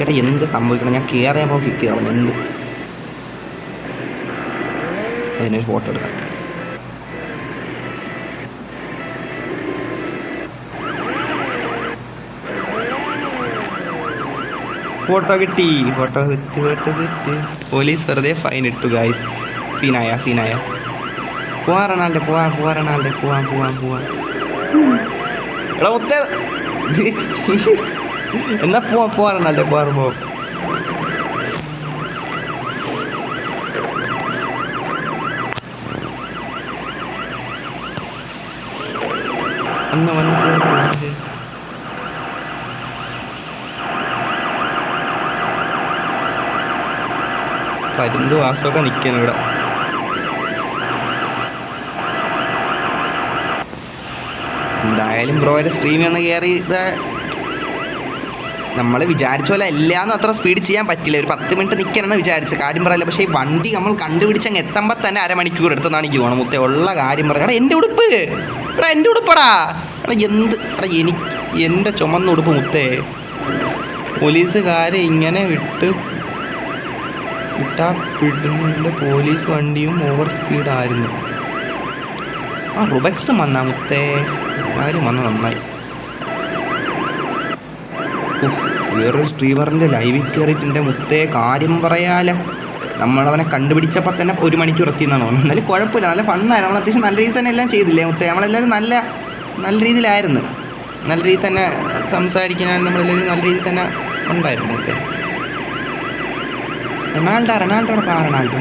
എടാ എന്ത് സംഭവിക്കണം? ഞാൻ കയറിയപ്പോൾ കിക്ക് ആവുന്നു. എന്ത് അതിനൊരു ഫോട്ടോ എടുക്കാം. ഫോട്ടോ കിട്ടി. Photo set. പോലീസ് വെറുതെ ഫൈൻ ഇട്ടു ഗായ്സ്. സീനായ പോവാറണാളുടെ പോവാൻ എടാ മുത്തേ. എന്നാ പോവാറണാളുടെ പോവാറുമ്പോ വന്ന് പരുന്ത് വാസമൊക്കെ നിൽക്കണം ഇവിടെ. എന്തായാലും ബ്രോയുടെ സ്ട്രീമിൽ ഒന്ന് കയറി. ഇത് നമ്മൾ വിചാരിച്ച പോലെ എല്ലാന്നും അത്ര സ്പീഡ് ചെയ്യാൻ പറ്റില്ല. ഒരു 10 മിനിറ്റ് നിൽക്കാനാണ് വിചാരിച്ചത്. കാര്യം പറയില്ല. പക്ഷേ ഈ വണ്ടി നമ്മൾ കണ്ടുപിടിച്ചങ്ങ് എത്തുമ്പോൾ തന്നെ അരമണിക്കൂർ എടുത്തെന്നാണ് എനിക്ക് പോകണം മുത്തേ. ഉള്ള കാര്യം പറയാം. എടാ എൻ്റെ ഉടുപ്പ്. എൻ്റെ ഉടുപ്പടാ. എൻ്റെ ചുമന്ന ഉടുപ്പ് മുത്തേ. പോലീസുകാരെ ഇങ്ങനെ വിട്ടാ പിടുന്നില്ല. പോലീസ് വണ്ടിയും ഓവർ സ്പീഡായിരുന്നു. റുബക്സും വന്നാ മുത്തേ. കാര്യം വന്ന നന്നായി. വേറൊരു സ്ട്രീമറിൻ്റെ ലൈവിൽ കയറിയിട്ടുണ്ട് മുത്തേ. കാര്യം പറയാലോ. നമ്മളവനെ കണ്ടുപിടിച്ചപ്പോൾ തന്നെ 1 മണിക്കൂർ എത്തിയെന്നാണ് തോന്നുന്നത്. എന്നാലും കുഴപ്പമില്ല. നല്ല ഫണ്ണായി. നമ്മൾ അത്യാവശ്യം നല്ല രീതിയിൽ തന്നെ എല്ലാം ചെയ്തില്ലേ മുത്തേ? നമ്മളെല്ലാവരും നല്ല രീതിയിലായിരുന്നു. നല്ല രീതിയിൽ തന്നെ സംസാരിക്കാനാണ് നമ്മളെല്ലാവരും നല്ല രീതിയിൽ തന്നെ ഉണ്ടായിരുന്നു മുത്തേ. റൊണാൾഡോടെ പാ റൊണാൾഡോ.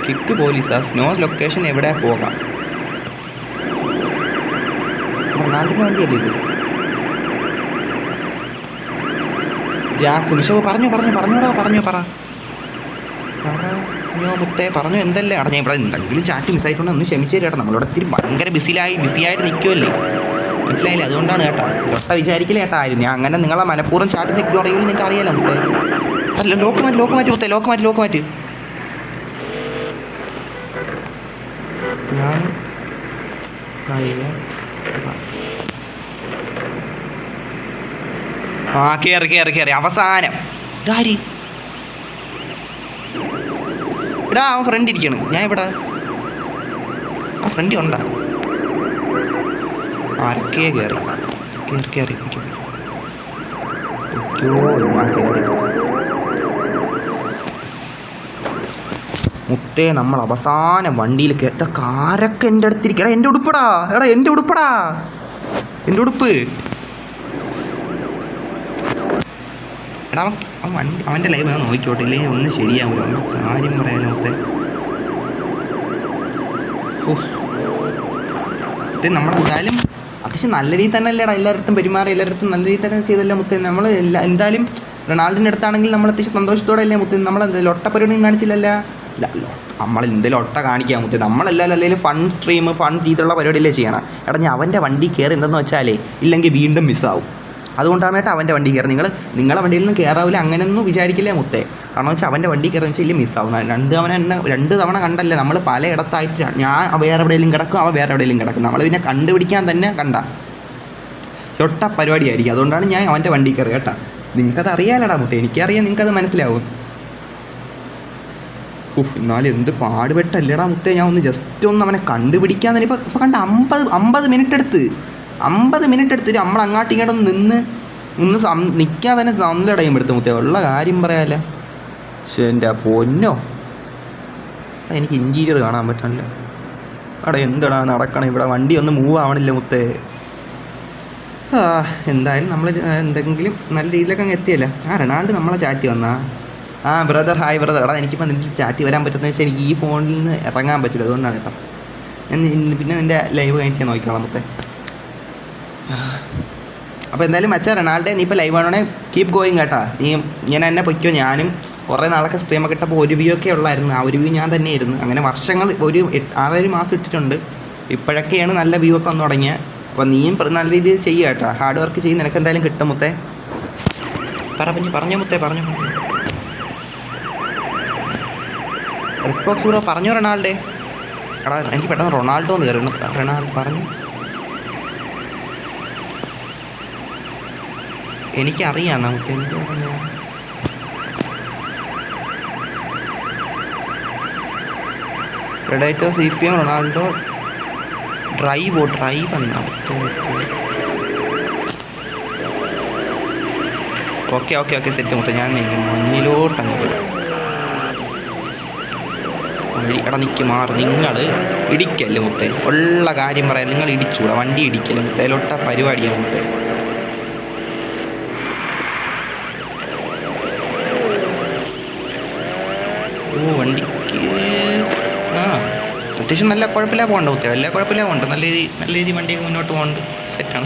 കിക്ക് പോലീസാ. സ്നോ ലൊക്കേഷൻ എവിടെ പോകാം. റൊണാൾഡിന് വേണ്ടിയല്ലേ ഇത്. ജാക്ക് മിഷോ പറഞ്ഞോ മുത്തേ പറഞ്ഞു. എന്തല്ലേ അടഞ്ഞ ഇവിടെ എന്തെങ്കിലും ചാറ്റ് മിസ്സായിട്ടുണ്ട് ഒന്ന് ക്ഷമിച്ചു തരും കേട്ടോ. നമ്മളിവിടെ ഇത്തിരി ഭയങ്കര ബിസിയായിട്ട് നിൽക്കുമല്ലേ, മനസ്സിലായില്ലേ? അതുകൊണ്ടാണ് കേട്ടോ. ഒട്ട വിചാരിക്കില്ല കേട്ടോ ആയിരുന്നു ഞാൻ അങ്ങനെ നിങ്ങളെ മനഃപൂർവ്വം ചാറ്റ് ഇഗ്നോർ ചെയ്യുമെന്ന് നിങ്ങൾക്ക് അറിയാലോ മുത്തേ. അല്ല ലോക്ക് മാറ്റി മുത്തേ, ലോക്ക് മാറ്റി. ഞാൻ കേറി അവസാനം ഇതാര് എടാ അവൻ ഫ്രണ്ട് ഇരിക്കണ്. ഞാൻ ഇവിടെ ആ ഫ്രണ്ട് ഉണ്ടാ ആരൊക്കെ കയറി മുത്തേ നമ്മൾ അവസാനം വണ്ടിയിൽ കേട്ട കാരൊക്കെ എൻ്റെ അടുത്തിരിക്കും. എടാ എൻ്റെ ഉടുപ്പടാ, എൻ്റെ ഉടുപ്പ്. എടാ അവൻ വണ്ടി അവൻ്റെ ലൈവ് ഞാൻ നോക്കിക്കോട്ടെ, ഇല്ലെങ്കിൽ ഒന്നും ശരിയാവില്ല. അവൻ്റെ കാര്യം പറയാനോ മുത്തേ. മുത്തേ നമ്മളെന്തായാലും അത്യാവശ്യം നല്ല രീതിയിൽ തന്നെ അല്ലേടാ എല്ലായിടത്തും പെരുമാറി, എല്ലായിടത്തും നല്ല രീതിയിൽ തന്നെ ചെയ്തല്ലേ മുത്തേ. നമ്മൾ എന്തായാലും റൊണാൾഡിൻ്റെ അടുത്താണെങ്കിൽ നമ്മൾ അത്യാവശ്യം സന്തോഷത്തോടെ അല്ലേ മുത്തേ. നമ്മളെന്തായാലും ഒട്ട പരിപാടിയും കാണിച്ചില്ലല്ലോ. നമ്മൾ എന്തെങ്കിലും ഒട്ട കാണിക്കാൻ മുത്തേ. നമ്മളെല്ലാവരും അല്ലെങ്കിൽ ഫൺ സ്ട്രീം ഫൺ രീതിയിലുള്ള പരിപാടിയല്ലേ ചെയ്യണം. എടാ ഞാൻ അവൻ്റെ വണ്ടി കയറി എന്തെന്ന് വെച്ചാലേ ഇല്ലെങ്കിൽ വീണ്ടും മിസ്സാവും. അതുകൊണ്ടാണ് കേട്ടോ അവൻ്റെ വണ്ടി കയറി. നിങ്ങളെ വണ്ടിയിൽ നിന്ന് കയറാവില്ല അങ്ങനെയൊന്നും വിചാരിക്കില്ലേ മുത്തേ. കാരണം വെച്ചാൽ അവൻ്റെ വണ്ടി കയറി വെച്ചാൽ മിസ്സാവും. രണ്ട് തവണ കണ്ടല്ലേ നമ്മൾ പലയിടത്തായിട്ട്. ഞാൻ വേറെ എവിടെയെങ്കിലും കിടക്കും, അവൻ വേറെ എവിടെയെങ്കിലും കിടക്കും. നമ്മൾ പിന്നെ കണ്ടുപിടിക്കാൻ തന്നെ ഒട്ട പരിപാടിയായിരിക്കും. അതുകൊണ്ടാണ് ഞാൻ അവൻ്റെ വണ്ടി കയറി കേട്ടോ. നിങ്ങൾക്കത് അറിയാലടാ മുത്തേ, എനിക്കറിയാം, നിങ്ങൾക്കത് മനസ്സിലാവും. എന്നാലും എന്ത് പാടുപെട്ടല്ലേടാ മുത്തേ. ഞാൻ ഒന്ന് ജസ്റ്റ് ഒന്ന് അവനെ കണ്ടുപിടിക്കാൻ തന്നെ ഇപ്പോൾ കണ്ട 50 മിനിറ്റ് എടുത്ത് 50 മിനിറ്റ് എടുത്തിട്ട് നമ്മൾ അങ്ങോട്ടും ഇങ്ങോട്ടും നിന്ന് നിൽക്കാൻ തന്നെ നല്ല ടൈം എടുത്ത് മുത്തേ. ഉള്ള കാര്യം പറയാല്ല. പക്ഷേ എൻ്റെ പൊന്നോ എനിക്ക് ഇൻറ്റീരിയർ കാണാൻ പറ്റില്ല. അവിടെ എന്തെടാ നടക്കണം ഇവിടെ, വണ്ടി ഒന്ന് മൂവ് ആവണില്ല മുത്തേ. എന്തായാലും നമ്മൾ എന്തെങ്കിലും നല്ല രീതിയിലൊക്കെ അങ്ങ് എത്തിയല്ല. റൊണാൾഡ് നമ്മളെ ചാറ്റ് വന്നാ. Brother hi brother. എടാ എനിക്കിപ്പോൾ നിനക്ക് ചാറ്റ് വരാൻ പറ്റുന്നത് വെച്ചാൽ എനിക്ക് ഈ ഫോണിൽ നിന്ന് ഇറങ്ങാൻ പറ്റില്ല. അതുകൊണ്ടാണ് കേട്ടോ. പിന്നെ നിൻ്റെ ലൈവ് കഴിഞ്ഞിട്ട് നോക്കിക്കോളാം മുത്തേ. അപ്പോൾ എന്തായാലും മച്ചാ റൊണാൾഡോ നീ ഇപ്പോൾ ലൈവ് ആണോണേ കീപ്പ് ഗോയിങ് കേട്ടാ. ഞാൻ എന്നെ പൊയ്ക്കോ. ഞാനും കുറേ നാളൊക്കെ സ്ട്രീമൊക്കെ ഇട്ടപ്പോൾ ഒരു വ്യൂ ഒക്കെ ഉള്ളായിരുന്നു. ആ ഒരു വ്യൂ ഞാൻ തന്നെ ആയിരുന്നു. അങ്ങനെ വർഷങ്ങൾ 6 മാസം ഇട്ടിട്ടുണ്ട്. ഇപ്പോഴൊക്കെയാണ് നല്ല വ്യൂ ഒക്കെ വന്നു തുടങ്ങിയത്. അപ്പോൾ നീയും നല്ല രീതിയിൽ ചെയ്യുക കേട്ടോ. ഹാർഡ് വർക്ക് ചെയ്യും, നിനക്ക് എന്തായാലും കിട്ടും മുത്തേ. പറഞ്ഞോ മുത്തേ പറഞ്ഞു. റിപ്പോക്സ് കൂടെ പറഞ്ഞോ റൊണാൾഡേ. എടാ എനിക്ക് പെട്ടെന്ന് റൊണാൾഡോ എന്ന് കയറണം. റൊണാൾഡോ പറഞ്ഞു. എനിക്കറിയാം നമുക്ക് എന്ത് പറഞ്ഞ റെഡേറ്റർ CPM റൊണാൾഡോ ഡ്രൈവ് എന്നാ. ഓക്കെ സെറ്റ് മുത്തേ. ഞാൻ മഞ്ഞിലോട്ടങ്ങ് പോയി. എടാ നിൽക്കി മാറി. നിങ്ങൾ ഇടിക്കല്ലേ മുത്തേ. ഉള്ള കാര്യം പറയാം, നിങ്ങൾ ഇടിച്ചൂടാ. വണ്ടി ഇടിക്കല്ലേ മുത്തേ. ലൊട്ട പരിപാടിയാണ് മുത്തേ. വണ്ടിക്ക് അത്യാവശ്യം നല്ല കുഴപ്പമില്ല പോകണ്ട മുത്തേ. എല്ലാ കുഴപ്പമില്ല പോകണ്ട. നല്ല രീതി വണ്ടിയൊക്കെ മുന്നോട്ട് പോകുന്നുണ്ട്. സെറ്റാണ്.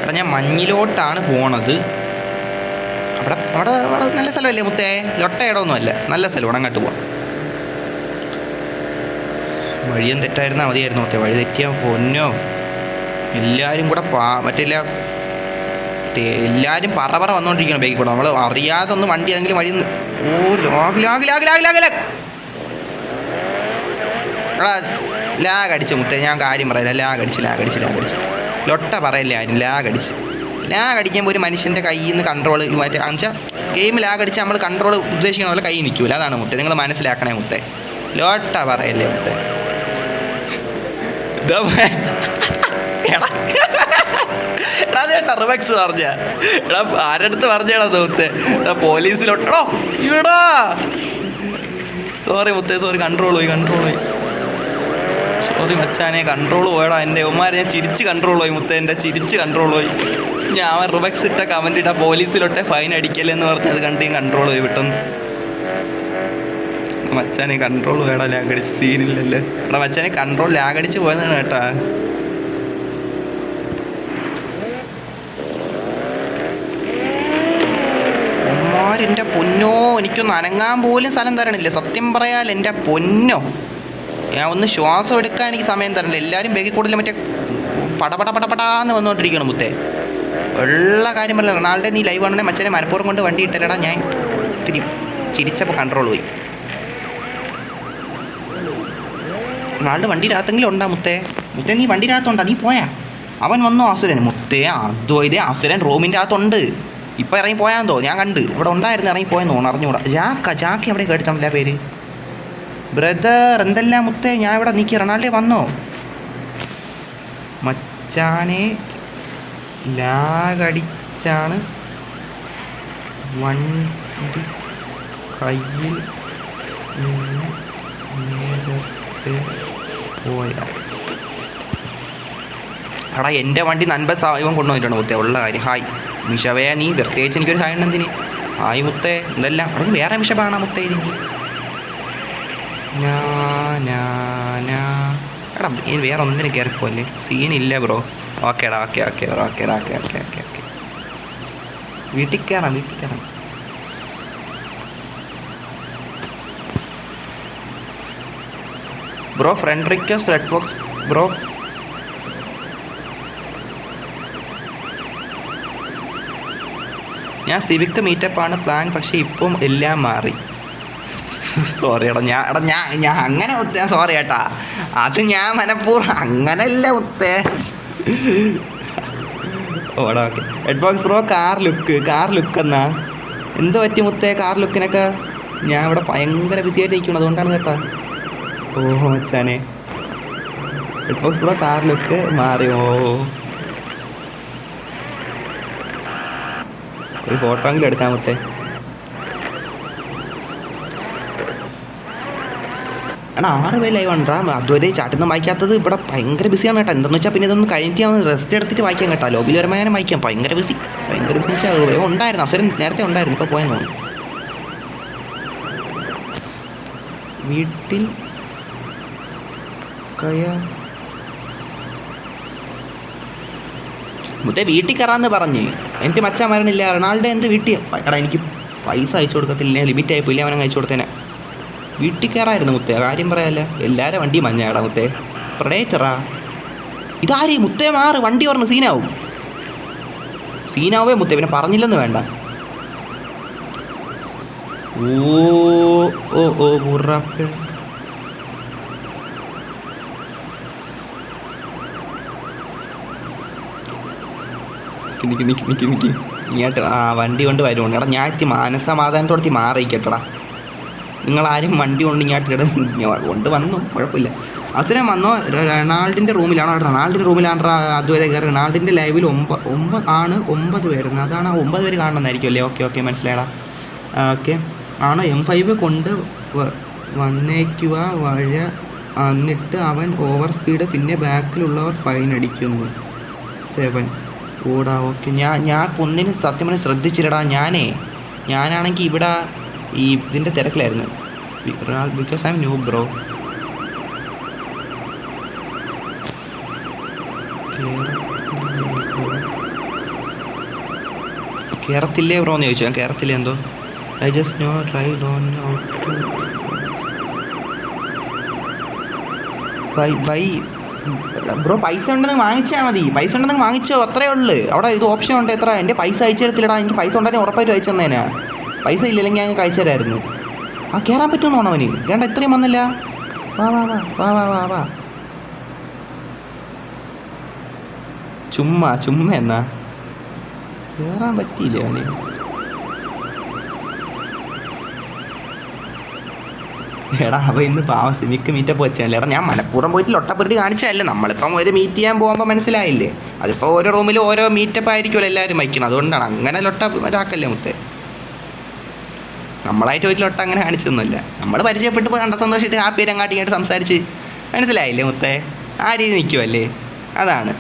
എടാ ഞാൻ മഞ്ഞിലോട്ടാണ് പോണത്. അവിടെ നല്ല സ്ഥലമല്ലേ മുത്തേ. ലൊട്ട ഇടമൊന്നുമല്ല, നല്ല സ്ഥലമാണ്. അങ്ങോട്ട് പോവാം. വഴിയും തെറ്റായിരുന്നാൽ മതിയായിരുന്നു മുത്തേ. വഴി തെറ്റിയാൽ പൊന്നോ. എല്ലാവരും കൂടെ എല്ലാവരും പറ വന്നുകൊണ്ടിരിക്കണം ബൈക്കിൽ കൂടെ. നമ്മൾ അറിയാതെ ഒന്ന് വണ്ടി ഏതെങ്കിലും വഴി എടാ ലാഗ് അടിച്ചു മുത്തേ. ഞാൻ കാര്യം പറയില്ല. ലാഗ് അടിച്ച് ലൊട്ട പറയല്ലേ ആരും. ലാഗ് അടിക്കുമ്പോൾ ഒരു മനുഷ്യൻ്റെ കയ്യിൽ നിന്ന് കൺട്രോൾ മറ്റേ എന്നുവെച്ചാൽ ഗെയിം ലാഗ് അടിച്ചാൽ നമ്മൾ കൺട്രോൾ ഉദ്ദേശിക്കുന്ന പോലെ കൈ നിൽക്കില്ല. അതാണ് മുത്തേ. നിങ്ങൾ മനസ്സിലാക്കണേ മുത്തേ. ലോട്ട പറയല്ലേ മുത്തേ. റിവക്സ് പറഞ്ഞ എടാ ആരടുത്ത് പറഞ്ഞാടാ മുത്തേ. പോലീസിലൊട്ടോ ഇവിടാ. സോറി മുത്തേ, സോറി. കൺട്രോൾ പോയി. സോറി മച്ചാനെ, കൺട്രോൾ പോയടാ എൻ്റെ ഉമ്മാരെ. ഞാൻ ചിരിച്ച് കൺട്രോൾ പോയി മുത്തേ, എൻ്റെ ചിരിച്ച് കൺട്രോൾ പോയി. ഞാൻ റിവക്സ് ഇട്ട കമൻറ്റ് ഇട്ട പോലീസിലൊട്ടെ ഫൈൻ അടിക്കല്ലെന്ന് പറഞ്ഞത് കണ്ട് ഞാൻ കൺട്രോൾ പോയി പെട്ടെന്ന്. മച്ചാനെ കൺട്രോൾ പോയടാ, ലാഗടിച്ച് സീനില്ലല്ലേ എടാ മച്ചാനെ, കൺട്രോൾ ലാഗടിച്ച് പോയതാണ് കേട്ടാ. എൻ്റെ പൊന്നോ, എനിക്കൊന്ന് അനങ്ങാൻ പോലും സ്ഥലം തരണില്ല സത്യം പറയാൽ. എൻ്റെ പൊന്നോ, ഞാൻ ഒന്ന് ശ്വാസം എടുക്കാൻ എനിക്ക് സമയം തരണില്ല. എല്ലാവരും ബേക്കി കൂടുതലും മറ്റേ പടപടപടപടാന്ന് വന്നുകൊണ്ടിരിക്കണം മുത്തേ. ഉള്ള കാര്യം പറഞ്ഞില്ല. റൊണാൾഡോ നീ ലൈവ് ആണെങ്കിൽ മച്ചനെ മനപ്പൂർവ്വം കൊണ്ട് വണ്ടി ഇട്ടല്ലടാ. ഞാൻ ഇത്തിരി ചിരിച്ചപ്പോൾ കൺട്രോൾ പോയി. റൊണാൾഡോ വണ്ടിയിനകത്തെങ്കിലും ഉണ്ടാ മുത്തേ. മുത്തേ നീ വണ്ടിയിനകത്തുണ്ടാ? നീ പോയാ? അവൻ വന്നോ അസുരൻ? മുത്തേ അദ്വൈതേ അസുരൻ റൂമിൻ്റെ അകത്തുണ്ട്. ഇപ്പം ഇറങ്ങി പോയാന്തോ, ഞാൻ കണ്ട് ഇവിടെ ഉണ്ടായിരുന്നു, ഇറങ്ങി പോയെന്ന് തോന്നുന്നു, അറിഞ്ഞുകൂടാ. ജാക്ക് എവിടെ കേട്ടിട്ടില്ല പേര്. ബ്രദർ എന്തെല്ലാം മുത്തേ, ഞാൻ ഇവിടെ നിൽക്കി. റൊണാൾഡോ വന്നോ? മച്ചാനെ ലാഗടിച്ചാണ് വണ്ടി കയ്യിൽ നിന്ന് നേരത്തെ പോയ. എടാ എൻ്റെ വണ്ടി നൻപത് ഇവൻ കൊണ്ടുവന്നിട്ടുണ്ട് മുത്തേ, ഉള്ള കാര്യം. ഹായ് മിഷവേ, നീ പ്രത്യേകിച്ച് എനിക്കൊരു ഹായ് ഉണ്ടെന്തിന്? ഹായ് മുത്തേ, ഇതെല്ലാം അവിടെ വേറെ മിഷബാണോ മുത്തേ ഇതിന്? എടാ ഇനി വേറെ ഒന്നിനും കയറിപ്പോല്ലേ, സീനില്ല ബ്രോ. ഓക്കേടാ, ഓക്കെ ഓക്കെ ഓക്കേടാ, ഓക്കെ ഓക്കെ ഓക്കെ ഓക്കെ. വീട്ടിൽ കയറാം. Bro friend request red box bro. ഞാൻ സിവിക്ക് മീറ്റപ്പാണ് പ്ലാൻ, പക്ഷേ ഇപ്പം എല്ലാം മാറി. സോറി എടാ, ഞാൻ അങ്ങനെ മുത്തേ, സോറി ഏട്ടാ, അത് ഞാൻ മനഃപൂർവ്വം അങ്ങനല്ല മുത്തേ. ഓടാ okay. Red box bro car look എന്നാ എന്ത് പറ്റി മുത്തേ കാർ ലുക്കിനൊക്കെ? ഞാൻ ഇവിടെ ഭയങ്കര ബിസി ആയിട്ട് ഇരിക്കണം, അതുകൊണ്ടാണ് കേട്ടാ. ഓഹോ മച്ചാനെ, red box bro car look മാറി. ഓ ഒരു ഫോട്ടോ എങ്കിലും എടുക്കാൻ മുത്തേ. എടാ 6 പേര് ലൈവ് ഉണ്ടാ. അതുവരെ ചാറ്റൊന്നും വായിക്കാത്തത് ഇവിടെ ഭയങ്കര ബിസിയാണ് കേട്ടോ. എന്താണെന്ന് വെച്ചാൽ പിന്നെ ഇതൊന്ന് കഴിഞ്ഞിട്ട് ഞാൻ റെസ്റ്റ് എടുത്തിട്ട് വായിക്കാം കേട്ടോ. ലോബിയിൽ വരുമ്പോൾ വായിക്കാം. ഭയങ്കര ബിസി വെച്ചാൽ ഉണ്ടായിരുന്നു. അസുരൻ നേരത്തെ ഉണ്ടായിരുന്നു, ഇപ്പോൾ പോയെന്ന് തോന്നുന്നു. വീട്ടിൽ മുത്തേ വീട്ടിൽ കയറാമെന്ന് പറഞ്ഞ് എനിക്ക് മച്ചാൻ വരണില്ല. റൊണാൾഡോ എന്ത് വീട്ടിൽ? എടാ എനിക്ക് പൈസ അയച്ചു കൊടുക്കത്തില്ല, ലിമിറ്റ് ആയിപ്പോയില്ല, അവനെ അയച്ചു കൊടുത്തേനെ. വീട്ടിൽ കയറായിരുന്നു മുത്തേ, കാര്യം പറയാല്ല. എല്ലാവരും വണ്ടി മഞ്ഞാടാ മുത്തേ. പ്രഡേറ്ററാ ഇതാര്? മുത്തേ മാറ്, വണ്ടി പറഞ്ഞു സീനാവേ മുത്തേ, പിന്നെ പറഞ്ഞില്ലെന്ന് വേണ്ട. ഓ ഉറപ്പ്. നിക്ക് ഇങ്ങോട്ട് വണ്ടി കൊണ്ട് വരുന്നുണ്ട്. എടാ ഞാൻ മാനസമാധാനത്തോടത്തി മാറിയിക്കട്ടടാ. നിങ്ങളാരും വണ്ടി കൊണ്ട് ഇങ്ങോട്ട് കൊണ്ട് വന്നു, കുഴപ്പമില്ല. അസുരൻ വന്നോ? റൊണാൾഡിൻ്റെ റൂമിലാണോ? റൊണാൾഡിൻ്റെ റൂമിലാണ് അതുവരെ കയറി. റൊണാൾഡിൻ്റെ ലൈവിൽ 9 പേരുന്നു. അതാണ് 9 പേര് കാണുന്നതായിരിക്കും അല്ലേ? ഓക്കെ മനസ്സിലായടാ. ഓക്കെ ആണ്. M5 കൊണ്ട് വന്നേക്കുക വഴ, എന്നിട്ട് അവൻ ഓവർ സ്പീഡ്, പിന്നെ ബാക്കിലുള്ളവർ ഫൈൻ അടിക്കുന്നു. 7 ഓടാ. ഓക്കെ ഞാൻ ഒന്നിനും സത്യം പറഞ്ഞാൽ ശ്രദ്ധിച്ചില്ലടാ. ഞാനാണെങ്കിൽ ഇവിടെ ഇതിൻ്റെ തിരക്കിലായിരുന്നു. Because I am new bro. കേരളത്തില്ലേ ബ്രോ എന്ന് ചോദിച്ചു. ഞാൻ കേരളത്തിലെ എന്തോ I just know try done bye bro. പൈസ ഉണ്ടെന്ന് വാങ്ങിച്ചാൽ മതി. പൈസ ഉണ്ടെന്ന് വാങ്ങിച്ചോ, അത്രേ ഉള്ളു. അവിടെ ഇത് ഓപ്ഷൻ ഉണ്ട്. എത്ര എൻ്റെ പൈസ അയച്ചു തരത്തില്ലടാ. എനിക്ക് പൈസ ഉണ്ടെങ്കിൽ ഉറപ്പായിട്ട് അയച്ചു തന്നേനാ. പൈസ ഇല്ലെങ്കിൽ ഞാൻ അയച്ചു തരായിരുന്നു. കയറാൻ പറ്റുമെന്നാണോ അവന്? വേണ്ട, ഇത്രയും വന്നില്ല. വാ ചുമ്മാ എന്നാ കയറാൻ പറ്റിയില്ലേ അവന്? എടാ അവ ഇന്ന് പാവം സിമിക്ക് മീറ്റപ്പ് വെച്ചല്ലേ. എടാ ഞാൻ മലപ്പുറം പോയിട്ട് ലൊട്ടപ്പുരട്ടി കാണിച്ചതല്ലേ. നമ്മളിപ്പം ഒരു മീറ്റ് ചെയ്യാൻ പോകുമ്പോൾ മനസ്സിലായില്ലേ, അതിപ്പോൾ ഓരോ റൂമിലും ഓരോ മീറ്റപ്പ് ആയിരിക്കുമല്ലോ എല്ലാവരും വയ്ക്കണം. അതുകൊണ്ടാണ് അങ്ങനെ ലൊട്ട ഇതാക്കല്ലേ മുത്തേ. നമ്മളായിട്ട് ഒരു ലൊട്ട അങ്ങനെ കാണിച്ചൊന്നുമില്ല. നമ്മൾ പരിചയപ്പെട്ട് കണ്ട സന്തോഷത്തിൽ ഹാപ്പി അങ്ങാട്ടിങ്ങായിട്ട് സംസാരിച്ച് മനസ്സിലായില്ലേ മുത്തേ? ആ രീതി നിൽക്കുമല്ലേ, അതാണ്.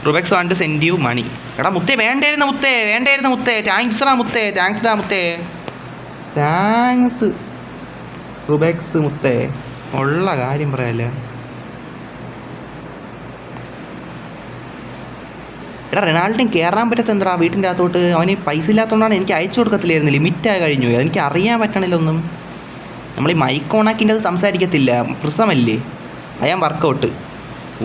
റുബെക്സ് വാണ്ട് ടു സെൻഡ് യു മണി. എടാ മുത്തേ വേണ്ടായിരുന്നു മുത്തേ. താങ്ക്സ് മുത്തേ. താങ്ക്സ് റുബെക്സ് മുത്തേ, ഉള്ള കാര്യം പറയാല്ലേ. എടാ റൊണാൾഡിന് കയറാൻ പറ്റത്ത എന്താ വീട്ടിൻ്റെ അകത്തോട്ട്? അവന് പൈസ ഇല്ലാത്തതുകൊണ്ടാണ് എനിക്ക് അയച്ചു കൊടുക്കത്തില്ലായിരുന്നു. ലിമിറ്റായി കഴിഞ്ഞു. എനിക്ക് അറിയാൻ പറ്റണില്ല ഒന്നും. നമ്മൾ ഈ മൈക്ക് ഓണാക്കിൻ്റെ അത് സംസാരിക്കത്തില്ല, പ്രശ്നമല്ലേ. അയാൻ വർക്കൗട്ട്.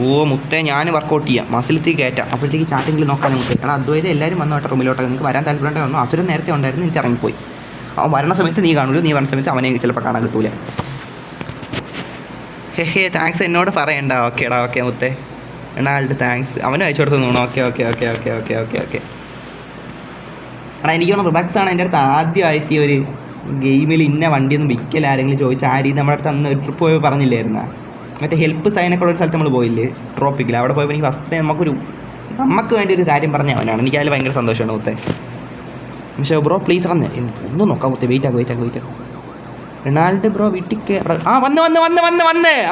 ഓ മുത്തേ ഞാൻ വർക്കൗട്ട് ചെയ്യാം, മസിലത്തി കയറ്റാം. അപ്പോഴത്തേക്ക് ചാറ്റിങ്ങിൽ നോക്കാൻ മുത്തേ. എടാ അദ്വൈതം എല്ലാവരും വന്നു കേട്ടോ റൂമിലോട്ട്. നിങ്ങൾക്ക് വരാൻ താല്പര്യം വന്നു. അസുരൻ നേരത്തെ ഉണ്ടായിരുന്നു, എനിക്ക് ഇറങ്ങിപ്പോയി. അവൻ വരണ സമയത്ത് നീ കാണൂല, നീ വരണ സമയത്ത് അവനെ ചിലപ്പോൾ കാണാൻ കിട്ടൂല. ഹേ താങ്ക്സ് എന്നോട് പറയണ്ട. ഓക്കേടാ, ഓക്കെ മുത്തേ. Ronald thanks. അവനും അയച്ചു കൊടുത്തു തോന്നുന്നു. ഓക്കെ. എടാ എനിക്ക് തോന്നുന്നു റുബാക്സ് ആണ് എൻ്റെ അടുത്ത് ആദ്യമായിട്ട് ഒരു ഗെയിമിൽ ഇന്ന വണ്ടിയൊന്നും വിൽക്കൽ ആരെങ്കിലും ചോദിച്ചാൽ ആ രീതി നമ്മുടെ അടുത്ത് അന്ന് ഒരു ട്രിപ്പ് പോയി പറഞ്ഞില്ലായിരുന്നാ? മറ്റേ ഹെൽപ്പ് സൈനൊക്കെ ഒരു സ്ഥലത്ത് നമ്മൾ പോയില്ലേ, ട്രോപ്പിക്കിൽ. അവിടെ പോയപ്പോൾ എനിക്ക് ഫസ്റ്റ് നമുക്ക് വേണ്ടി ഒരു കാര്യം പറഞ്ഞ അവനാണ്. എനിക്കതിൽ ഭയങ്കര സന്തോഷമാണ് മുത്തേ. പക്ഷേ ബ്രോ പ്ലീസ് ഒന്നും നോക്കാം മുത്തേ. വെയിറ്റ് ആക്കും. റൊണാൾഡ് ബ്രോ വീട്ടിൽ വന്ന് അവൻ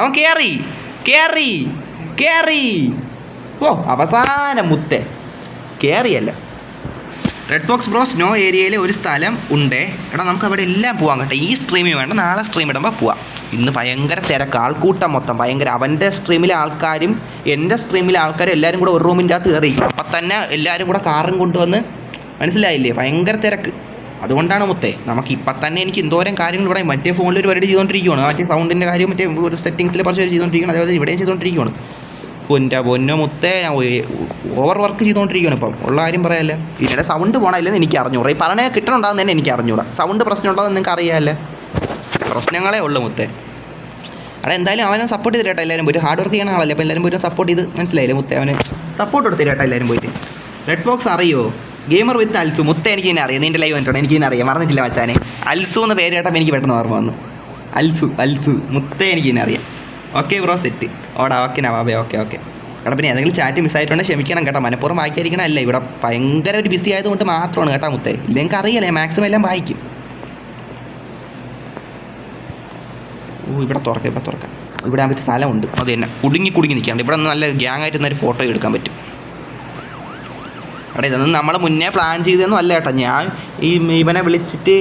കേറി. ഓ അവസാനം മുത്തേ കേറിയല്ല. റെഡ് ബോക്സ് ബ്രോ സ്നോ ഏരിയയിൽ ഒരു സ്ഥലം ഉണ്ടേ. എടാ നമുക്ക് അവിടെ എല്ലാം പോകാം കേട്ടോ. ഈ സ്ട്രീമിൽ വേണ്ട, നാളെ സ്ട്രീം ഇടുമ്പോൾ പോവാം. ഇന്ന് ഭയങ്കര തിരക്ക്, ആൾക്കൂട്ടം മൊത്തം ഭയങ്കര. അവൻ്റെ സ്ട്രീമിലെ ആൾക്കാരും എൻ്റെ സ്ട്രീമിലെ ആൾക്കാരും എല്ലാവരും കൂടെ ഒരു റൂമിൻ്റെ അകത്ത് കയറി. അപ്പം തന്നെ എല്ലാവരും കൂടെ കാറും കൊണ്ടുവന്ന്, മനസ്സിലായില്ലേ? ഭയങ്കര തിരക്ക്. അതുകൊണ്ടാണ് മുത്തേ നമുക്ക് ഇപ്പം തന്നെ എനിക്ക് എന്തോരം കാര്യങ്ങൾ ഇവിടെ മറ്റേ ഫോണിൽ ഒരു പരിപാടി ചെയ്തുകൊണ്ടിരിക്കുകയാണ്. മറ്റേ സൗണ്ടിൻ്റെ കാര്യം മറ്റേ ഒരു സെറ്റിങ്സിൽ കുറച്ച് ചെയ്തുകൊണ്ടിരിക്കുകയാണ്. അതേപോലെ ഇവിടെയും ചെയ്തുകൊണ്ടിരിക്കുകയാണ്. പൊന്നോ മുത്തേ, ഞാൻ ഓവർ വർക്ക് ചെയ്തുകൊണ്ടിരിക്കുകയാണ് ഇപ്പം. ഉള്ള കാര്യം പറയാമല്ലേ. ഇതിൻ്റെ സൗണ്ട് പോകണമില്ലെന്ന് എനിക്ക് അറിഞ്ഞൂടാ. ഈ പറഞ്ഞ കിട്ടണുണ്ടാകുന്ന തന്നെ എനിക്ക് അറിഞ്ഞൂടാ. സൗണ്ട് പ്രശ്നം ഉണ്ടോയെന്ന് നിങ്ങൾക്ക് അറിയാമല്ലേ. പ്രശ്നങ്ങളേ ഉള്ളൂ മുത്തേ. അവിടെ എന്തായാലും അവനെ സപ്പോർട്ട് ചെയ്തിട്ട് എല്ലാവരും പോയിട്ട്. ഹാർഡ് വർക്ക് ചെയ്യണ ആളല്ലേ, അപ്പോൾ എല്ലാവരും പോയിട്ട് സപ്പോർട്ട് ചെയ്ത്, മനസ്സിലായില്ലേ മുത്തേ? അവന് സപ്പോർട്ട് കൊടുത്തിട്ട് എല്ലാവരും പോയിട്ട്. റെഡ് ബോക്സ് അറിയോ? ഗെയിമർ വിത്ത് അൽസു. മുത്തേ എനിക്കിനെ അറിയാം. നിൻ്റെ ലൈവ് വന്നിട്ടുണ്ട്, എനിക്കിനെ അറിയാം. മറന്നിട്ടില്ല മച്ചാനെ. അൽസു എന്ന പേര് കേട്ടപ്പോൾ എനിക്ക് പെട്ടെന്ന് ഓർമ്മ വന്നു. അൽസു മുത്തേ എനിക്കിനെ അറിയാം. Okay bro set. ഓടാ ഓക്കെ നവാബേ. ഓക്കെ എടാ പിന്നെ ഏതെങ്കിലും ചാറ്റ് മിസ്സായിട്ടുണ്ടെങ്കിൽ ക്ഷമിക്കണം കേട്ടോ. മനഃപൂർവ്വം വായിക്കാതിരിക്കണമല്ല, ഇവിടെ ഭയങ്കര ഒരു ബിസി ആയതുകൊണ്ട് മാത്രമാണ് കേട്ടോ മുത്തേ. ഇല്ലെങ്കിൽ അറിയാലേ മാക്സിമം എല്ലാം വായിക്കും. ഓ ഇവിടെ തുറക്കാം. ഇവിടെ ആകുമ്പോൾ സ്ഥലമുണ്ട്. അത് തന്നെ കുടുങ്ങി നിൽക്കാണ്ട്. ഇവിടെ നല്ല ഗ്യാങ് ആയിട്ട് ഒരു ഫോട്ടോ എടുക്കാൻ പറ്റും. അവിടെ ഇതൊന്നും നമ്മൾ മുന്നേ പ്ലാൻ ചെയ്തതൊന്നും അല്ല കേട്ടോ. ഞാൻ ഇവനെ വിളിച്ചിട്ട്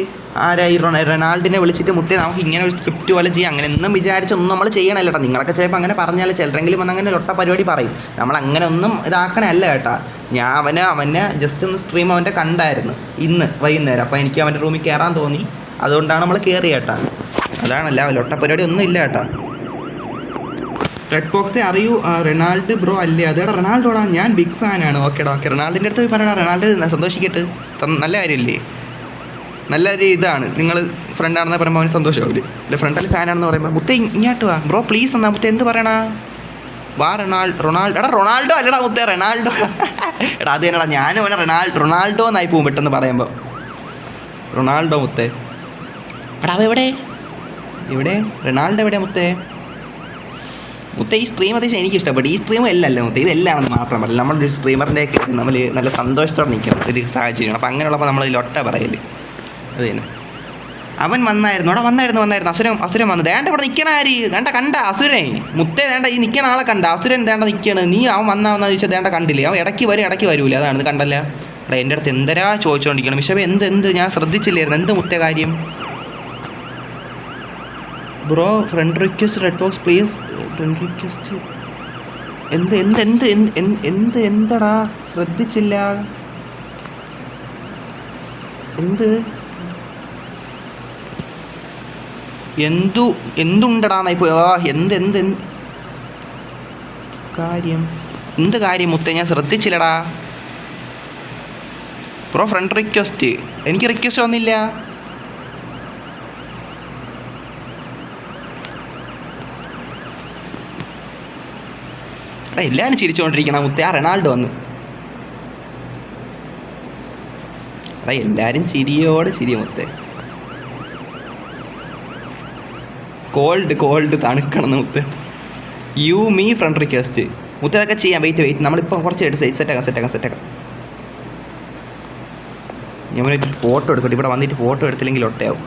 ഈ റൊണാൾഡിനെ വിളിച്ചിട്ട് മുത്തേ നമുക്ക് ഇങ്ങനെ ഒരു സ്ക്രിപ്റ്റ് പോലെ ചെയ്യാം അങ്ങനെ ഒന്നും വിചാരിച്ചൊന്നും നമ്മൾ ചെയ്യണമല്ല കേട്ടോ. നിങ്ങളൊക്കെ ചിലപ്പോൾ അങ്ങനെ പറഞ്ഞാൽ ചിലരെങ്കിലും വന്ന് അങ്ങനെ ഒട്ട പരിപാടി പറയും. നമ്മൾ അങ്ങനെ ഒന്നും ഇതാക്കണമല്ല കേട്ടോ. ഞാൻ അവനെ ജസ്റ്റ് ഒന്ന് സ്ട്രീം അവൻ്റെ കണ്ടായിരുന്നു ഇന്ന് വൈകുന്നേരം. അപ്പോൾ എനിക്ക് അവൻ്റെ റൂമിൽ കയറാൻ തോന്നി, അതുകൊണ്ടാണ് നമ്മൾ കയറി കേട്ടോ. അതാണല്ല ഒട്ട പരിപാടി ഒന്നും ഇല്ല കേട്ടോ. റെഡ് ബോക്സെ അറിയൂ റൊണാൾഡ് ബ്രോ അല്ലേ? അതേടാ റൊണാൾഡോടാ, ഞാൻ ബിഗ് ഫാനാണ്. ഓക്കേടാ റൊണാൾഡിൻ്റെ അടുത്ത് പോയി പറയടാ. റൊണാൾഡ് സന്തോഷിക്കട്ടെ, നല്ല കാര്യമില്ലേ? നല്ലൊരു ഇതാണ്. നിങ്ങൾ ഫ്രണ്ടാണെന്ന് പറയുമ്പോൾ അവന് സന്തോഷമാവില്ലേ? അല്ല ഫ്രണ്ടല്ല ഫാനാണെന്ന് പറയുമ്പോൾ മുത്തേ ഇങ്ങോട്ട് വാ ബ്രോ പ്ലീസ് എന്നാ മുത്തേ. എന്ത് പറയണ? വാ റൊണാൾഡോ. എടാ റൊണാൾഡോ അല്ലടാ മുത്തേ, റൊണാൾഡോ. എടാ അത് തന്നെടാ, ഞാനും അവനെ റൊണാൾഡോ എന്നായി പോകും പെട്ടെന്ന് പറയുമ്പോൾ. റൊണാൾഡോ മുത്തേ. എടാ അവ എവിടെ റൊണാൾഡോ എവിടെയാ മുത്തേ? ഈ സ്ട്രീം അത്യാവശ്യം എനിക്ക് ഇഷ്ടപ്പെട്ടു. ഈ സ്ട്രീം എല്ലാം മുത്തേ, ഇതെല്ലാണെന്ന് മാത്രം പറയില്ല. നമ്മളൊരു സ്ട്രീമറിൻ്റെ നമ്മൾ നല്ല സന്തോഷത്തോടെ നിൽക്കണം ഒരു സാഹചര്യമാണ്. അപ്പം അങ്ങനെയുള്ളപ്പോൾ നമ്മൾ ലൊട്ട പറയല്ലേ. അത് തന്നെ. അവൻ വന്നായിരുന്നു. അവിടെ വന്നായിരുന്നു. അസുരൻ വന്നു. ദേണ്ട ഇവിടെ നിൽക്കണ ആര്? കണ്ട അസുരനെ മുത്തേ. ഈ നിൽക്കണ ആളെ കണ്ട അസുരൻ നിൽക്കണ്. നീ അവൻ വന്നാന്ന് ചോദിച്ചാൽ കണ്ടില്ലേ? അവൻ ഇടയ്ക്ക് വരൂല. അതാണ് കണ്ടല്ല. അവിടെ എൻ്റെ അടുത്ത് എന്തരാ ചോദിച്ചുകൊണ്ടിരിക്കണം. പക്ഷേ എന്ത് ഞാൻ ശ്രദ്ധിച്ചില്ലായിരുന്നു. എന്ത് മുത്തേ കാര്യം? Bro friend request red box please. Friend request എന്തടാ ശ്രദ്ധിച്ചില്ല. എന്തുണ്ടടാന്നായി പോയി. എന്ത് കാര്യം മുത്തേ, ഞാൻ ശ്രദ്ധിച്ചില്ലടാ. Bro friend request. എനിക്ക് റിക്വസ്റ്റ് വന്നില്ല. എടാ എല്ലാവരും ചിരിച്ചുകൊണ്ടിരിക്കണം മുത്തേ. റൊണാൾഡോ വന്ന്. എടാ എല്ലാവരും ചിരി മുത്തേ. കോൾഡ് തണുക്കണം മുത്തേ. മീ ഫ്രണ്ട് റിക്വസ്റ്റ് മുത്തേ. അതൊക്കെ ചെയ്യാം. വെയിറ്റ് നമ്മളിപ്പോൾ കുറച്ച് എടുത്ത് സെറ്റാക്കാം. ഞാൻ ഫോട്ടോ എടുക്കട്ടെ. ഇവിടെ വന്നിട്ട് ഫോട്ടോ എടുത്തില്ലെങ്കിൽ ഒട്ടയാവും.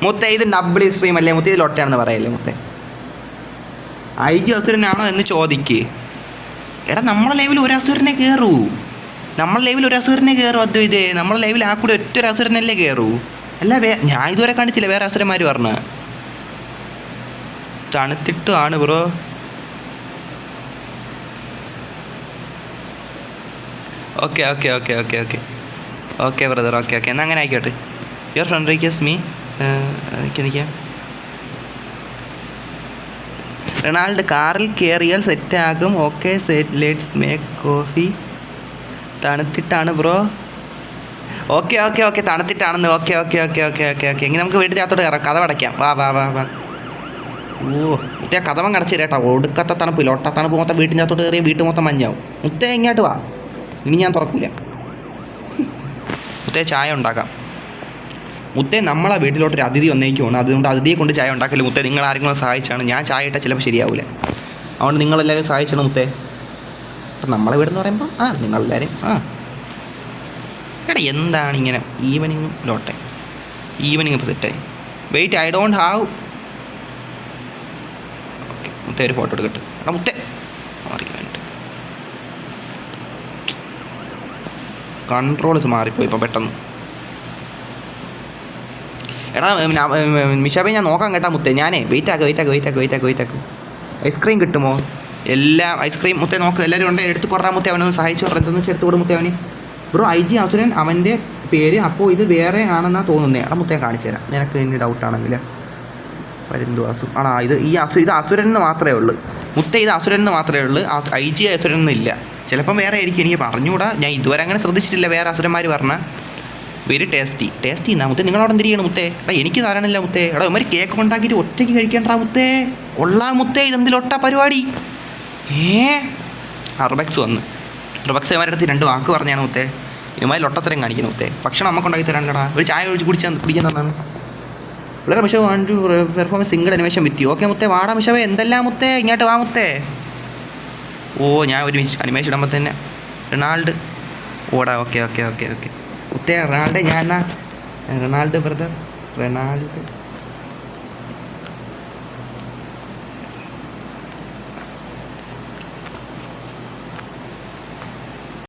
മുത്തേ ഇത് ഡബിൾ സ്ട്രീം അല്ലേ മുത്തേ, ഇത് ലൊട്ടയാണെന്ന് പറയല്ലേ മുത്തേ? IG അസുരനാണോ എന്ന് ചോദിക്ക്. എടാ നമ്മളെ ലൈവിൽ ഒരു അസുരനെ കയറൂ, നമ്മളെ ലൈവിൽ ഒരു അസുരനെ കയറും. അത് ഇതേ നമ്മളെ ലൈവിൽ ആ കൂടെ ഒറ്റ അസുരനല്ലേ കയറൂ. അല്ല ഞാൻ ഇതുവരെ കണ്ടിട്ടില്ല വേറെ അസുരന്മാർ പറഞ്ഞ. തണുത്തിട്ടാണ് bro. Okay okay okay okay okay okay brother, okay okay എന്നാൽ അങ്ങനെ ആയിക്കോട്ടെ. യുവർ ഫ്രണ്ട് റിക്വസ്റ്റ് മീ നിൽക്കാം. റൊണാൾഡ് കാറിൽ കയറിയാൽ സെറ്റാകും. Okay let's make coffee. തണുത്തിട്ടാണ് ബ്രോ. ഓക്കെ ഓക്കെ ഓക്കെ തണുത്തിട്ടാണെന്ന്. Okay okay okay okay okay okay എങ്കിൽ നമുക്ക് വീട്ടിനകത്തോട്ട് കയറാം. കഥ അടയ്ക്കാം. വാ വാ വാ വാ. ഓ മുത്തേ കഥവൻ കടച്ചു കേട്ടോ. ഒടുക്കത്തെ തണുപ്പ്, ലൊട്ട തണുപ്പ് മൊത്തം വീട്ടിനകത്തോട്ട് കയറിയ വീട്ടിൽ മൊത്തം മഞ്ഞാവും. മുത്തേ ഇങ്ങോട്ട് വാ, ഇനി ഞാൻ തുറക്കൂല. മുത്തേ ചായ ഉണ്ടാക്കാം. മുത്തേ നമ്മളെ വീട്ടിലോട്ടൊരു അതിഥി വന്നേക്കുവാണ്, അതുകൊണ്ട് അതിഥിയെ കൊണ്ട് ചായ ഉണ്ടാക്കില്ല മുത്തേ. നിങ്ങൾ ആരെങ്കിലും സഹായിച്ചാണ്. ഞാൻ ചായ ഇട്ടാൽ ചിലപ്പോൾ ശരിയാവില്ല, അതുകൊണ്ട് നിങ്ങളെല്ലാവരും സഹായിച്ചാണ് മുത്തേ. അപ്പം നമ്മളെ വീടെന്ന് പറയുമ്പോൾ നിങ്ങളെല്ലാവരും എടാ എന്താണ് ഇങ്ങനെ ഈവനിങ്ങും ലോട്ടെ. ഈവനിങ് ഇപ്പോൾ സെറ്റായി. Wait I don't have. Okay മുത്തേ ഒരു ഫോട്ടോ എടുക്കട്ടെ. എടാ മുത്തേ മാറിക്കാൻ വേണ്ടിയിട്ട് കൺട്രോൾസ് മാറിപ്പോയി ഇപ്പം പെട്ടെന്ന്. എടാ മിഷാബേ ഞാൻ നോക്കാം കേട്ടാ മുത്തേ. ഞാനേ വെയിറ്റ് ആക്ക്. ഐസ്ക്രീം കിട്ടുമോ? എല്ലാം ഐസ്ക്രീം മുത്തേ നോക്ക്. എല്ലാവരും ഉണ്ട്, എടുത്ത് കുറഞ്ഞ മുത്തേ. അവനൊന്ന് സഹായിച്ചു പറഞ്ഞ എന്തെന്ന് വെച്ചാൽ എടുത്ത് കൊടു മുത്തേ അവന്. ബ്രോ IG അസുരൻ അവൻ്റെ പേര്. അപ്പോൾ ഇത് വേറെ ആണെന്നാണ് തോന്നുന്നത്. എടാ മുത്തേ കാണിച്ചു തരാം നിനക്ക് ഇതിൻ്റെ ഡൗട്ടാണെങ്കിൽ. പരുന്തു ഇത് അസുരൻ എന്ന് മാത്രമേ ഉള്ളൂ മുത്തേ. ഇത് അസുരൻ എന്ന് മാത്രമേ ഉള്ളൂ. IG അസുരൻ എന്നില്ല. ചിലപ്പം വേറെ ആയിരിക്കും, എനിക്ക് പറഞ്ഞുകൂടാ. ഞാൻ ഇതുവരെ അങ്ങനെ ശ്രദ്ധിച്ചിട്ടില്ല വേറെ അസുരന്മാർ പറഞ്ഞാൽ. വെരി ടേസ്റ്റി എന്നാ മുത്തേ. നിങ്ങളവിടെ എന്തിരിക്കണം മുത്തേ? എടാ എനിക്ക് തരാനില്ല മുത്തേ. എടാ ഇവന്മാർ കേക്ക് ഉണ്ടാക്കിയിട്ട് ഒറ്റയ്ക്ക് കഴിക്കേണ്ടാ മുത്തേ. കൊള്ളാം മുത്തേ, ഇതെന്തിലൊട്ട പരിപാടി. അർബക്സ് വന്ന് അർബക്സ് ഇവരുടെ അടുത്ത് 2 വാക്ക് പറഞ്ഞാണ് മുത്തേ. ഇവന്മാർ ലൊട്ടത്തരം കാണിക്കണം മുത്തേ. ഭക്ഷണം നമുക്ക് ഉണ്ടാക്കി തരാൻ കേടാ. ഒരു ചായ ഒഴിച്ച് കുടിക്കാൻ തന്നാണ്. വളരെ മിഷവ് want to perform single animation with you. Okay മുത്തേ വാടാ മിഷവേ. എന്തെല്ലാം മുത്തേ, ഇങ്ങോട്ട് വാ മുത്തേ. ഓ ഞാൻ ഒരു അനിമേഷൻ ഇടുമ്പോൾ തന്നെ റൊണാൾഡ് ഓടാ. ഓക്കെ മുത്തേ റൊണാൾഡ്. ഞാൻ റൊണാൾഡ് ബ്രദർ.